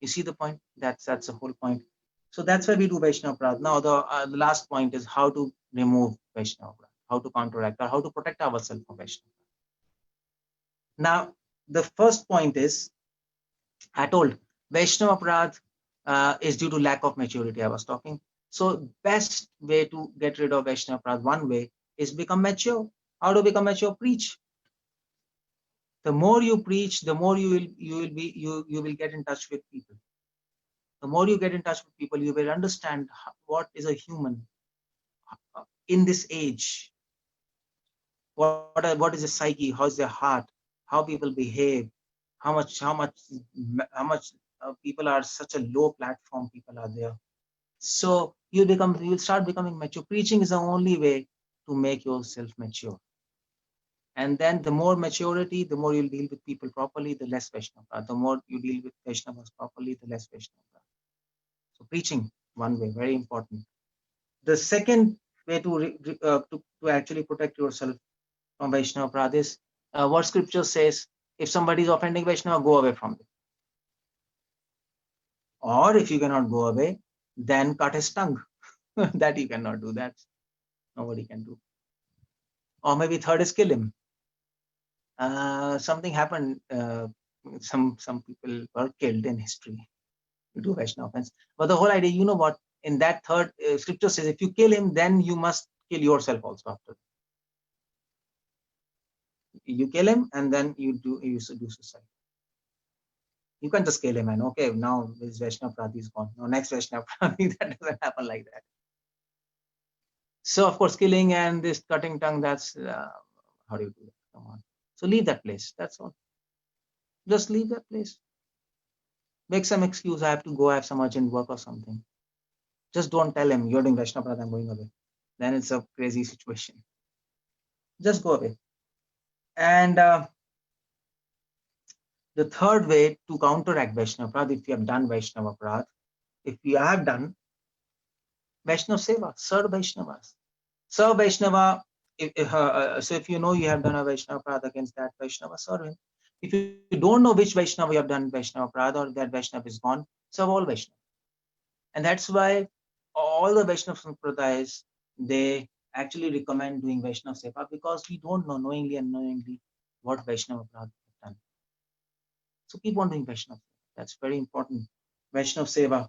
You see the point? That's the whole point. So that's why we do Vaishnava Prad. Now the last point is how to remove Vaishnava Prad, how to counteract or how to protect ourselves from Vaishnava Prad. Now the first point is, I told Vaishnava Prad is due to lack of maturity. I was talking. So best way to get rid of Vaishnava Prad, one way is become mature. How to become mature? Preach. The more you preach, the more you will get in touch with people. The more you get in touch with people, you will understand what is a human in this age. What is a psyche? How is their heart? How people behave? How much people are such a low platform. People are there. So you will start becoming mature. Preaching is the only way to make yourself mature. And then the more maturity, the more you'll deal with people properly, the less Vaishnava. The more you deal with Vaishnavas properly, the less Vaishnava. So preaching, one way, very important. The second way to actually protect yourself from Vaishnava Prad is what scripture says: if somebody is offending Vaishnava, go away from them. Or if you cannot go away, then cut his tongue. That you cannot do. That nobody can do. Or maybe third is kill him. Something happened. Some people were killed in history due to Vaishnava offense. But the whole idea, you know what? In that third scripture says, if you kill him, then you must kill yourself also after. You kill him, and then you do suicide. You can just kill him and okay, now this Vaishnava Prati is gone. No, next Vaishnava Prati, that doesn't happen like that. So of course, killing and this cutting tongue, that's how do you do that? Come on. So leave that place. That's all. Just leave that place. Make some excuse. I have to go. I have some urgent work or something. Just don't tell him you're doing Vaishnava Prati, I'm going away. Then it's a crazy situation. Just go away. And the third way to counteract Vaishnava Prad, if you have done Vaishnava Prad, if you have done Vaishnava Seva, serve Vaishnavas. Serve Vaishnava, so if you know you have done a Vaishnava Prad against that Vaishnava, serve him. If you don't know which Vaishnava you have done Vaishnava Prad or that Vaishnava is gone, serve all Vaishnava. And that's why all the Vaishnava Sampradayas, they actually recommend doing Vaishnava Seva because we don't know knowingly and unknowingly what Vaishnava Prad have done. So keep on doing Vaishnava. That's very important. Vaishnava Seva.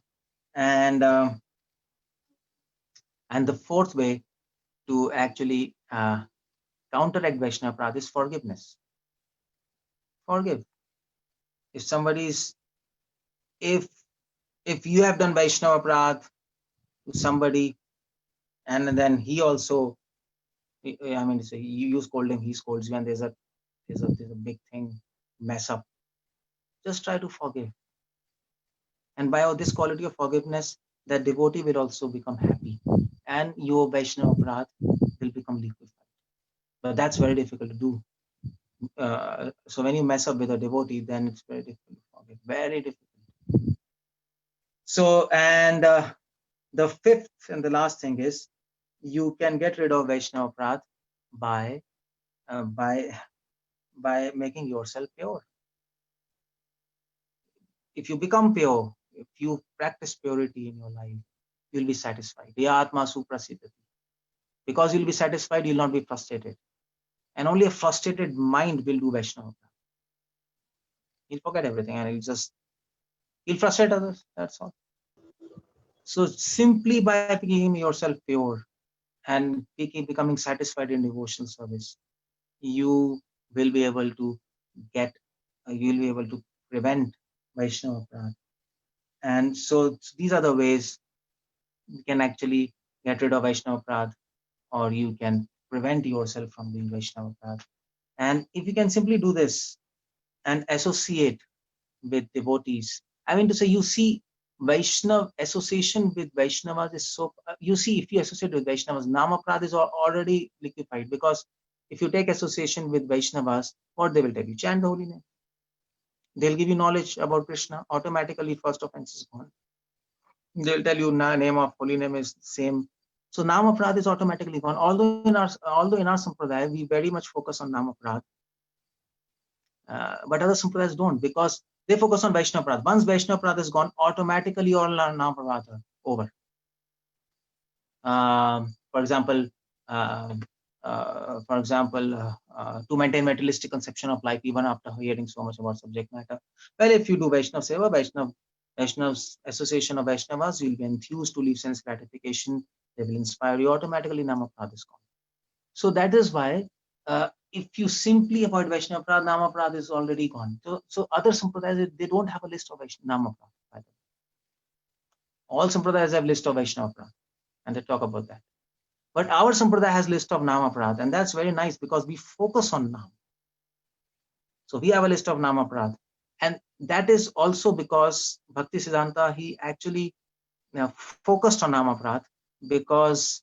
And the fourth way to actually counteract Vaishnava Prad is forgiveness. Forgive. If somebody's, if you have done Vaishnava Prad to somebody, and then he also, I mean, so you scold him, he scolds you, and there's a big thing, mess up. Just try to forgive. And by this quality of forgiveness, that devotee will also become happy, and your Vaishnava Prad will become liquefied. But that's very difficult to do. So when you mess up with a devotee, then it's very difficult to forgive. Very difficult. So, and the fifth and the last thing is, you can get rid of Vaishnava Prad by making yourself pure. If you become pure, if you practice purity in your life, you'll be satisfied. Ya Atma Suprasiddhati. Because you'll be satisfied, you'll not be frustrated. And only a frustrated mind will do Vaishnava. He'll forget everything and he'll frustrate others. That's all. So simply by making yourself pure and becoming satisfied in devotional service, you will be able to prevent Vaishnava Prad. And so these are the ways you can actually get rid of Vaishnava Prad, or you can prevent yourself from doing Vaishnava Prad. And if you can simply do this and associate with devotees, I mean to say, you see, Vaishnav association with Vaishnavas is so, you see, if you associate with Vaishnavas, Namaprad is already liquefied, because if you take association with Vaishnavas, what they will tell you? Chant the holy name. They'll give you knowledge about Krishna, automatically first offense is gone. They'll tell you name of holy name is same. So Namaprad is automatically gone. Although in our Sampradaya, we very much focus on Namaprad, but other Sampradayas don't, because they focus on Vaishnav. Once Vaishnav is gone, automatically all Namaprad are over. For example, to maintain materialistic conception of life, even after hearing so much about subject matter. Well, if you do Vaishnav Seva, Vaishnav's association of Vaishnavas, you'll be enthused to leave sense gratification. They will inspire you. Automatically, Namaprad is gone. So that is why, if you simply avoid Vaishnav Prad, Namaprad is already gone. So other Sampradayas, they don't have a list of Namaprad. All Sampradayas have list of Vaishnav Prad, and they talk about that. But our Sampradaya has list of Namaprad, and that's very nice, because we focus on Nam. So we have a list of Namaprad. And that is also because Bhakti Siddhanta, he actually focused on Namaprad, because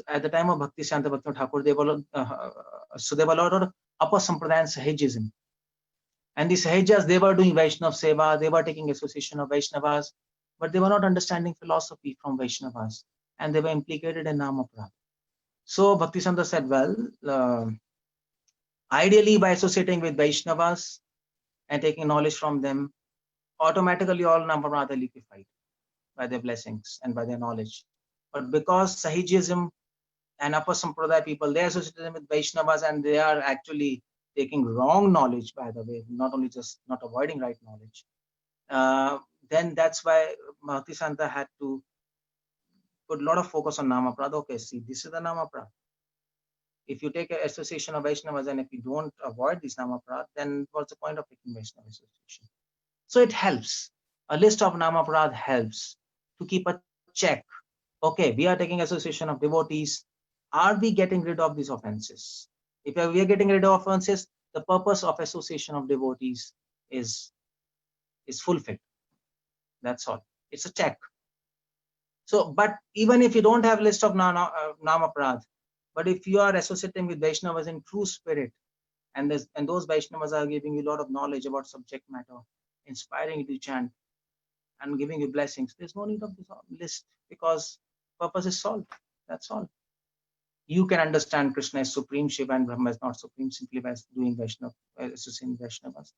at the time of Bhakti Siddhanta Bhakti Thakur, there were a lot of upper Sampradaya and Sahajism. And the Sahajas, they were doing Vaishnav Seva, they were taking association of Vaishnavas, but they were not understanding philosophy from Vaishnavas, and they were implicated in Namaprad. So Bhakti Siddhanta said, well, ideally by associating with Vaishnavas and taking knowledge from them, automatically all Namaprad are liquefied by their blessings and by their knowledge. But because Sahajism and upper Sampradaya people, they associate them with Vaishnavas, and they are actually taking wrong knowledge, by the way, not only just not avoiding right knowledge, then that's why Bhakti Siddhanta had to put a lot of focus on Namaprad. Okay, see, this is the Namaprad. If you take an association of Vaishnavas and if you don't avoid this Namaprad, then what's the point of taking Vaishnava association? So it helps. A list of Namaprad helps to keep a check. Okay, we are taking association of devotees. Are we getting rid of these offenses? If we are getting rid of offenses, the purpose of association of devotees is fulfilled. That's all. It's a check. So, but even if you don't have a list of Namaprad, but if you are associating with Vaishnavas in true spirit, and those Vaishnavas are giving you a lot of knowledge about subject matter, inspiring you to chant, and giving you blessings, there's no need of this list, because purpose is solved. That's all. You can understand Krishna is supreme, Shiva and Brahma is not supreme, simply by doing Vaishnava, associating Vaishnavas.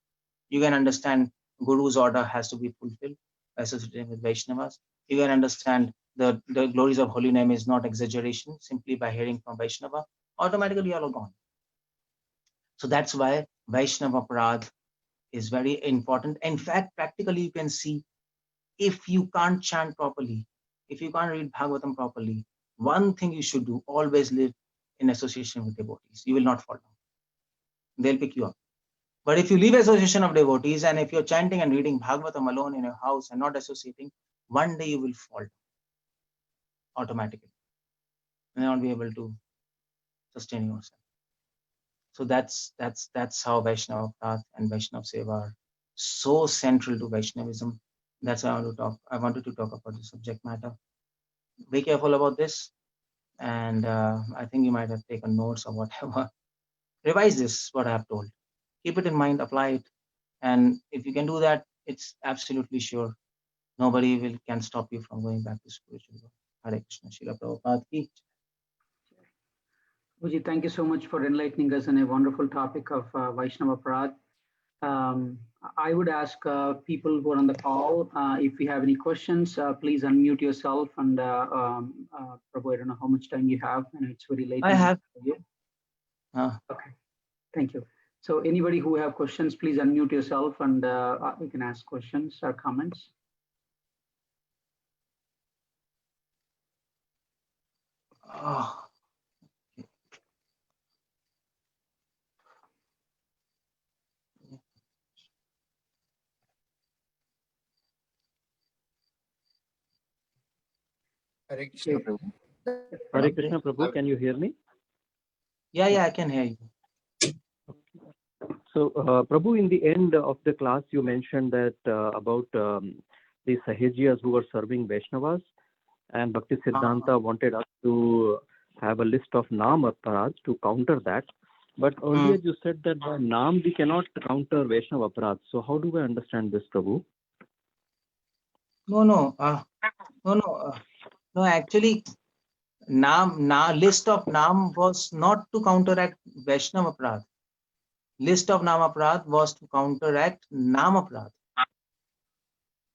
You can understand Guru's order has to be fulfilled by associating with Vaishnavas. You can understand the glories of holy name is not exaggeration, simply by hearing from Vaishnava. Automatically all are gone. So that's why Vaishnava Prad is very important. In fact, practically you can see, if you can't chant properly, if you can't read Bhagavatam properly, one thing you should do, always live in association with devotees. You will not fall down. They'll pick you up. But if you leave association of devotees, and if you're chanting and reading Bhagavatam alone in your house and not associating, one day you will fall down automatically. You will not be able to sustain yourself. So that's how Vaishnava Path and Vaishnava Seva are so central to Vaishnavism. That's why I wanted to talk about the subject matter. Be careful about this, and I think you might have taken notes or whatever. Revise this, what I have told. Keep it in mind, apply it, and if you can do that, it's absolutely sure nobody can stop you from going back to spiritual world. Hare Krishna. Srila Prabhupada ki. Guruji, thank you so much for enlightening us on a wonderful topic of Vaishnava Prad. I would ask people who are on the call, if you have any questions, please unmute yourself. And Prabhu, I don't know how much time you have, and it's very late. I have. Okay, thank you. So anybody who have questions, please unmute yourself, and you can ask questions or comments. Oh. Hare Krishna Prabhu. Hare Krishna Prabhu, can you hear me? Yeah, I can hear you. So, Prabhu, in the end of the class, you mentioned that about the Sahajiyas who were serving Vaishnavas, and Bhakti Siddhanta wanted us to have a list of Naam Aparadh to counter that. But earlier you said that by Naam we cannot counter Vaishnava Aparadh. So how do I understand this, Prabhu? No. Actually, list of Naam was not to counteract Vaishnava Aparadh. List of Naam Aparadh was to counteract Naam Aparadh.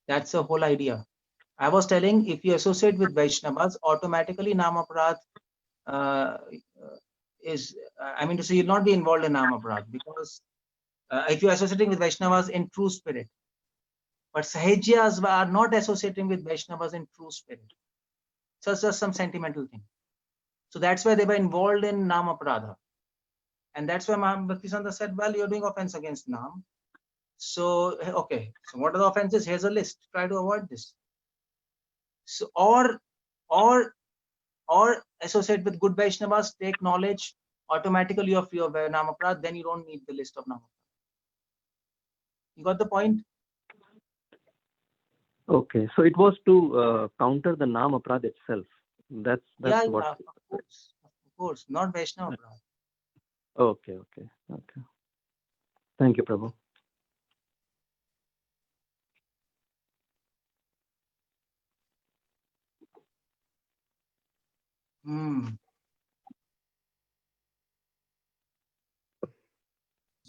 That's the whole idea. I was telling, if you associate with Vaishnavas, automatically Naam Aparadh is, I mean to say, you'll not be involved in Naam Aparadh, because if you're associating with Vaishnavas in true spirit. But Sahajiyas are not associating with Vaishnavas in true spirit. So it's just some sentimental thing. So that's why they were involved in Naam Aparadha. And that's why Bhaktisiddhanta said, well, you're doing offense against Naam. So, okay, so what are the offenses? Here's a list. Try to avoid this. So, or associate with good Vaishnavas, take knowledge, automatically you're free of Naam Aparadh, then you don't need the list of Naam Aparadh. You got the point? Okay, so it was to counter the Naam Aparadh itself. That's what. Yeah, of course, not Vaishnava Aparadh. Okay. Thank you, Prabhu.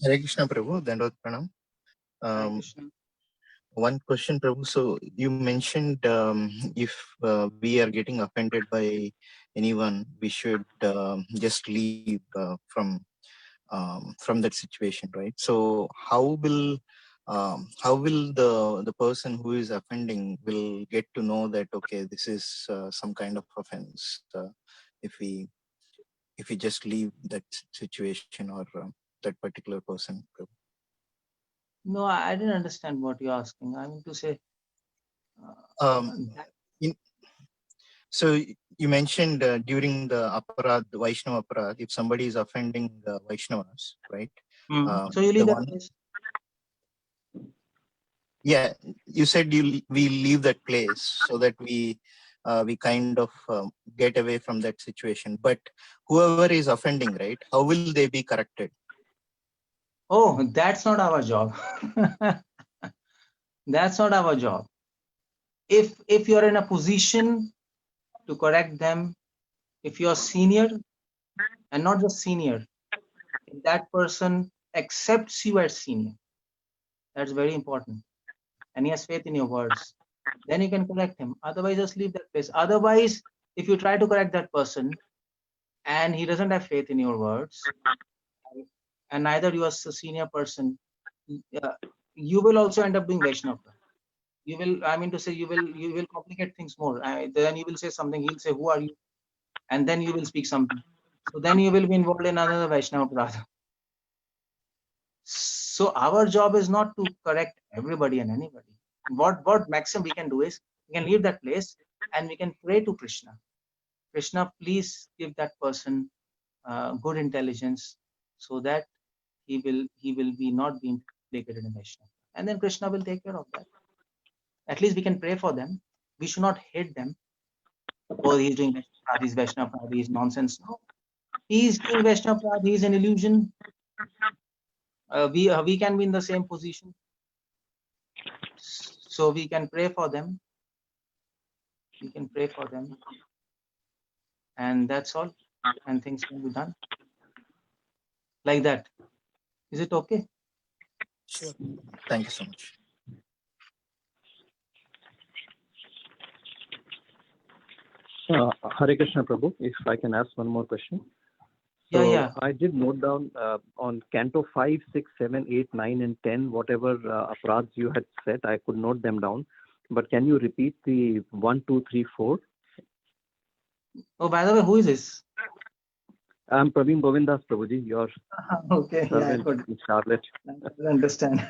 Hare Krishna, Prabhu. Dandavata Pranam. One question, Prabhu. So you mentioned if we are getting offended by anyone, we should just leave from that situation, right? So how will the person who is offending will get to know that, okay, this is some kind of offense if we just leave that situation or that particular person? No, I didn't understand what you're asking. I mean to say. So you mentioned during the Aparadh, Vaishnava Aparadh, if somebody is offending the Vaishnavas, right? So you leave that place? Yeah, you said we leave that place so that we kind of get away from that situation. But whoever is offending, right, how will they be corrected? Oh, that's not our job. That's not our job. If you're in a position to correct them, if you're senior, and not just senior, if that person accepts you as senior, that's very important, and he has faith in your words, then you can correct him. Otherwise, just leave that place. Otherwise, if you try to correct that person and he doesn't have faith in your words, and neither you as a senior person, you will also end up doing Vaishnava. You will, I mean to say, you will complicate things more. Then you will say something, he'll say, who are you? And then you will speak something. So then you will be involved in another Vaishnava Aparadha. So our job is not to correct everybody and anybody. What maximum we can do is, we can leave that place and we can pray to Krishna. Krishna, please give that person good intelligence so that he will be not be implicated in Vaishnava. And then Krishna will take care of that. At least we can pray for them. We should not hate them. Oh, he's doing Vaishnava, he's Vaishnava, he's nonsense. No, he's doing Vaishnava, he's an illusion. We can be in the same position. So we can pray for them. We can pray for them. And that's all. And things can be done. Like that. Is it okay? Sure. Thank you so much. Hare Krishna, Prabhu, if I can ask one more question. So Yeah. I did note down on Canto 5, 6, 7, 8, 9, and 10, whatever aparadhs you had said, I could note them down. But can you repeat the 1, 2, 3, 4? Oh, by the way, who is this? I'm Praveen Govindas, Prabhuji, your okay, servant in Charlotte. I understand.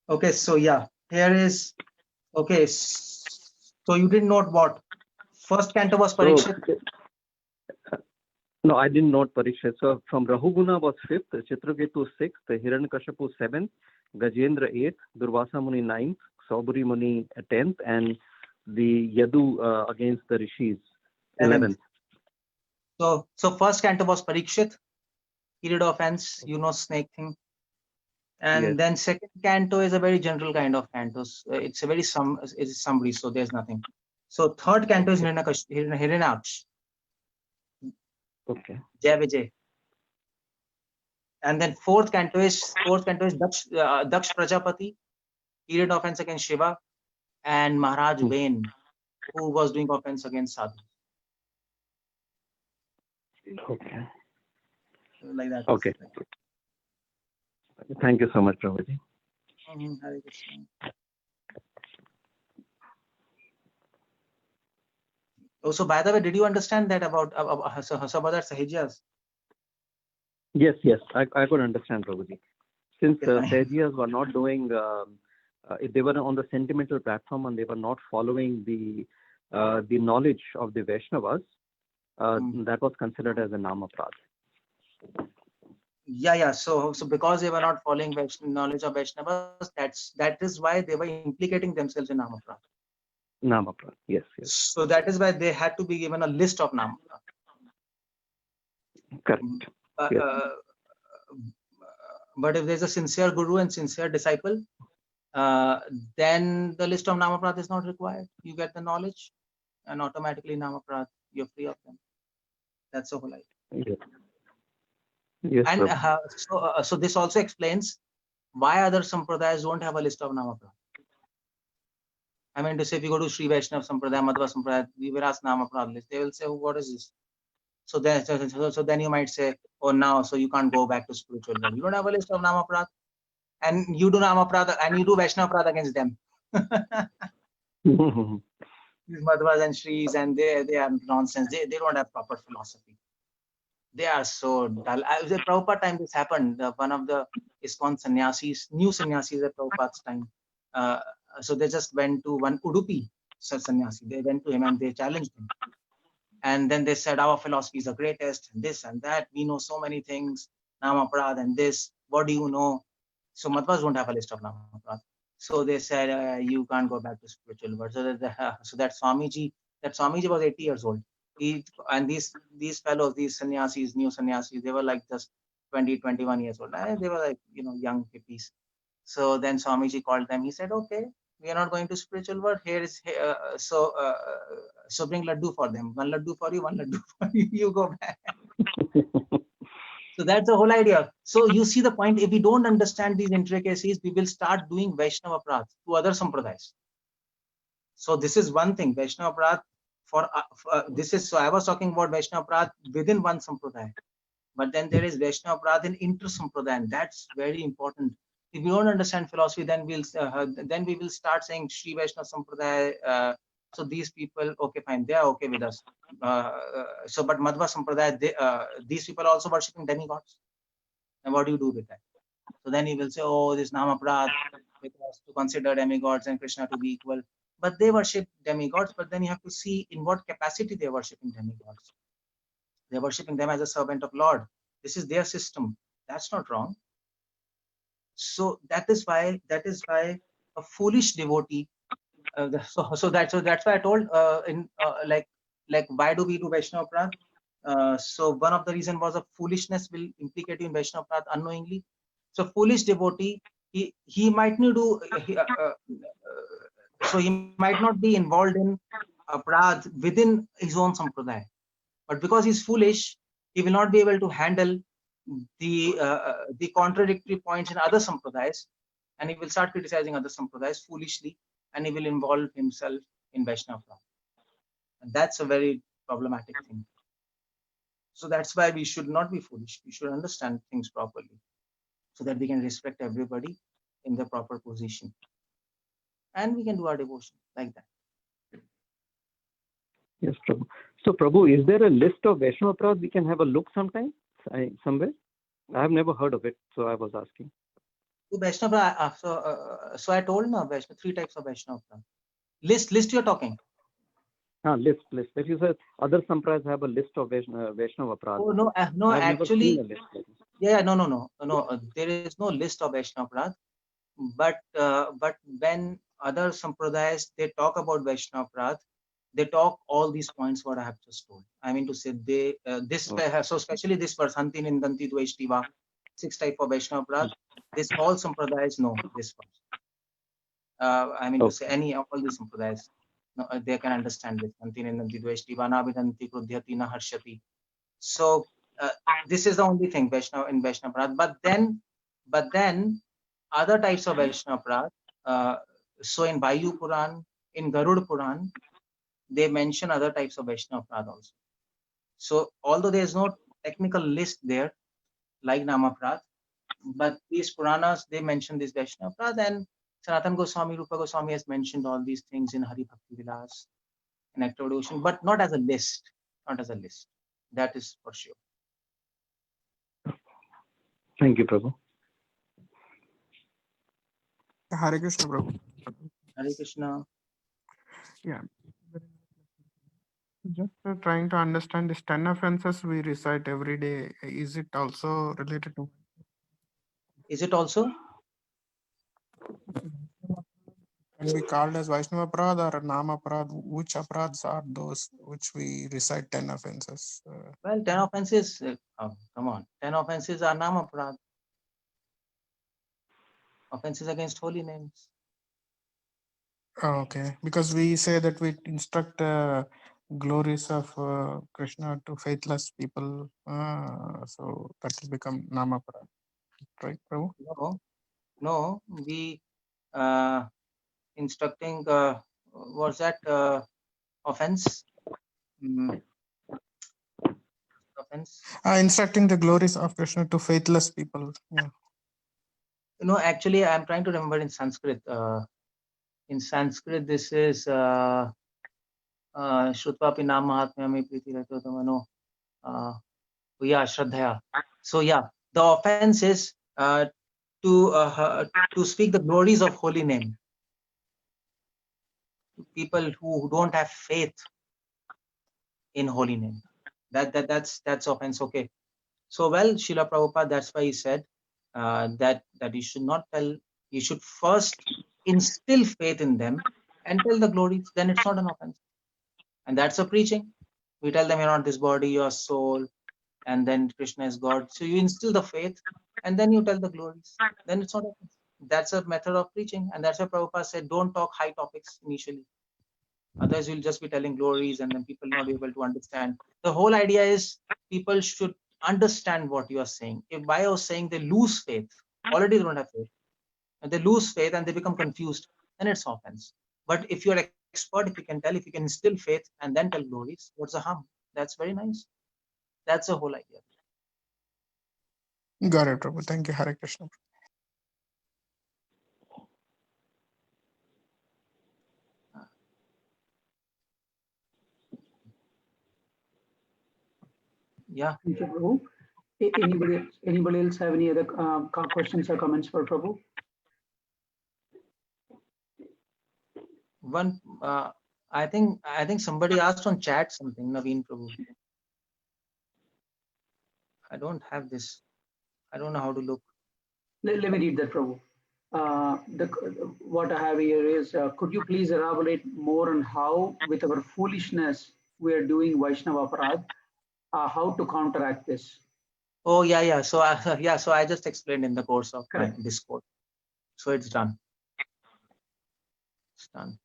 Okay, so yeah, here is, okay, so you didn't note what? First canto was Parikshit. No, I didn't note Parikshit. So from Rahuguna was 5th, Chitraketu 6th, Hiranyakashipu 7th, Gajendra 8th, Durvasa Muni 9th, Sauburi Muni 10th, and the Yadu against the Rishis 11th. So first canto was Parikshit, period of offense, snake thing. And Yes. then second canto is a very general kind of cantos. It's a very it's summary, so there's nothing. So third canto is Hiranyaksh, Okay. Jai Vijay. And then fourth canto is Daksh Prajapati, period offense against Shiva, and Maharaj Vain, who was doing offense against Sadhu. Okay. Like that. Okay. Thank you so much, Prabhuji. Hare Krishna. Oh, so by the way, did you understand that about Sahajiyas? Yes, I could understand, Prabhuji. Since Okay, fine. Sahajiyas were not doing, they were on the sentimental platform and they were not following the knowledge of the Vaishnavas, that was considered as a Namaprad. Yeah. So because they were not following knowledge of Vaishnavas, that is why they were implicating themselves in Namaprad. Namaprad, yes. So that is why they had to be given a list of Namaprad. Correct. Yes. But if there's a sincere guru and sincere disciple, then the list of Namaprad is not required. You get the knowledge, and automatically Namaprad, you're free of them. That's the whole idea. Yes, And Prabhu. so this also explains why other sampradayas don't have a list of Namaprad. I mean to say, if you go to Sri Vaishnava Sampradaya, Madhva Sampradaya, we will ask Namaprad list. They will say, what is this? So then you might say, oh, now, so you can't go back to spiritual world. You don't have a list of Namaprad, and you do Namaprad, and you do Vaishnava Prad against them. These Madhvas and Shris, and they are nonsense. They don't have proper philosophy. They are so dull. At the Prabhupada time, this happened. One of the ISKCON sannyasis, new sannyasis at Prabhupada's time. So they just went to one Udupi sannyasi. They went to him and they challenged him. And then they said, our philosophy is the greatest, and this and that. We know so many things. Namaprad and this. What do you know? So Madhvas don't have a list of Namaprad. So they said, you can't go back to spiritual world. So that Swamiji was 80 years old. And these fellows, these sannyasis, new sannyasis, they were like just 20, 21 years old. They were like, young hippies. So then Swamiji called them. He said, okay, we are not going to spiritual world. So bring laddu for them. One laddu for you, one laddu for you. You go back. So that's the whole idea. So you see the point. If we don't understand these intricacies, we will start doing Vaishnava Prad to other sampradayas. So this is one thing. Vaishnava Prad so I was talking about Vaishnava Prad within one sampradaya. But then there is Vaishnava Prad in inter-sampradaya, and that's very important. If we don't understand philosophy, then we will start saying Sri Vaishnava Sampradaya. So these people, okay, fine, they are okay with us. But Madhva Sampradaya, these people are also worshipping demigods. And what do you do with that? So then he will say, oh, this Namaprad, because to consider demigods and Krishna to be equal. But they worship demigods, but then you have to see in what capacity they are worshipping demigods. They're worshipping them as a servant of Lord. This is their system. That's not wrong. So that is why a foolish devotee. So that's why I told like why do we do Vaishnava Prad? So one of the reason was a foolishness will implicate you in Vaishnava Prad unknowingly. So foolish devotee, he might not do. So he might not be involved in a Prad within his own sampradaya. But because he's foolish, he will not be able to handle the contradictory points in other sampradayas, and he will start criticizing other sampradayas foolishly, and he will involve himself in Vaishnava Prad. And that's a very problematic thing. So that's why we should not be foolish. We should understand things properly, so that we can respect everybody in the proper position, and we can do our devotion like that. Yes, Prabhu. So, Prabhu, is there a list of Vaishnava Prad we can have a look sometime, somewhere? I have never heard of it, so I was asking. Vaishnava, so I told now, Vaishnava, 3 types of Vaishnava Prad. List you're talking. List. If you said other sampradayas have a list of Vaishnava Aparadha. Oh no, no. I have never Actually, seen a list like this. yeah, no. There is no list of Vaishnava Aparadha, but when other sampradayas they talk about Vaishnava Aparadha, they talk all these points what I have just told. I mean to say they so especially this verse Hanti Nindanti Dvaishtiva, 6 type of Vaishnava Aparadha. This all sampradayas know this verse. I mean to say all these sampradayas, no, they can understand this. Hanti Nindanti Dvaishtiva na vidanti krudhyati na harshati. So this is the only thing Vaishnava in Vaishnava Aparadha. But then other types of Vaishnava Aparadha. So in Vayu Puran, in Garud Puran, they mention other types of Vaishnava Aparadha also. So although there is no technical list there like Nama Aparadha, but these Puranas they mention this Vaishnava Aparadha, and Sanatana Goswami, Rupa Goswami has mentioned all these things in Hari Bhakti Vilas, in Nectar Devotion, but not as a list. Not as a list. That is for sure. Thank you, Prabhu. Hare Krishna, Prabhu. Hare Krishna. Yeah. Just trying to understand this 10 offenses we recite every day. Is it also related to? Is it also? Can be called as Vaishnava Aparadha or Nama Aparadha? Which aparadhas are those which we recite 10 offenses? Well, 10 offenses, come on. 10 offenses are Nama Aparadha. Offenses against holy names. Okay, because we say that we instruct glories of Krishna to faithless people. So that will become Nama Aparadha. Right, Prabhu? No, we instructing, what's that offense? Offense? Instructing the glories of Krishna to faithless people. Yeah. No, actually, I'm trying to remember in Sanskrit. In Sanskrit, this is Shrutvapi Nam Mahatmyami Priti Rato. Yeah, Shraddhaya. So yeah, the offense is to speak the glories of holy name. People who don't have faith in holy name. That's offense. Okay. So well, Srila Prabhupada, that's why he said that you should not tell. You should first instill faith in them and tell the glories. Then it's not an offense, and that's a preaching. We tell them you're not this body, your soul, and then Krishna is God. So you instill the faith, and then you tell the glories. Then it's not offense. That's a method of preaching, and that's why Prabhupada said, don't talk high topics initially. Otherwise, you'll just be telling glories, and then people will not be able to understand. The whole idea is people should understand what you are saying. If by you're saying they lose faith, already they don't have faith, and they lose faith and they become confused, then it's offense. But if you're expert, if you can tell, if you can instill faith and then tell glories, what's the harm? That's very nice. That's the whole idea. Got it, Prabhu. Thank you, Hare Krishna. Yeah. Thank you, Prabhu. Anybody else have any other questions or comments for Prabhu? One, I think somebody asked on chat something, Naveen Prabhu. I don't have this. I don't know how to look. Let me read that, Prabhu. What I have here is, could you please elaborate more on how, with our foolishness, we are doing Vaishnava Aparadha, how to counteract this? Oh, yeah. So, so I just explained in the course of my Discord. So it's done. It's done.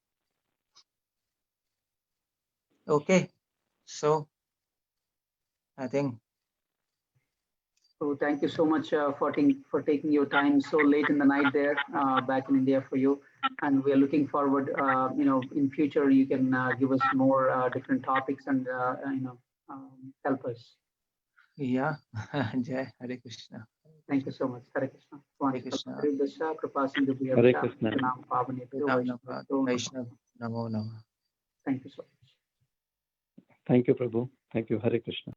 Okay. So, I think. So thank you so much for taking your time so late in the night there back in India for you. And we are looking forward, in future you can give us more different topics and, help us. Yeah. Jai Hare Krishna. Thank you so much. Hare Krishna. Hare Krishna. Hare Krishna. Vaishnav Namo Namah. Thank you so much. Thank you, Prabhu. Thank you, Hare Krishna.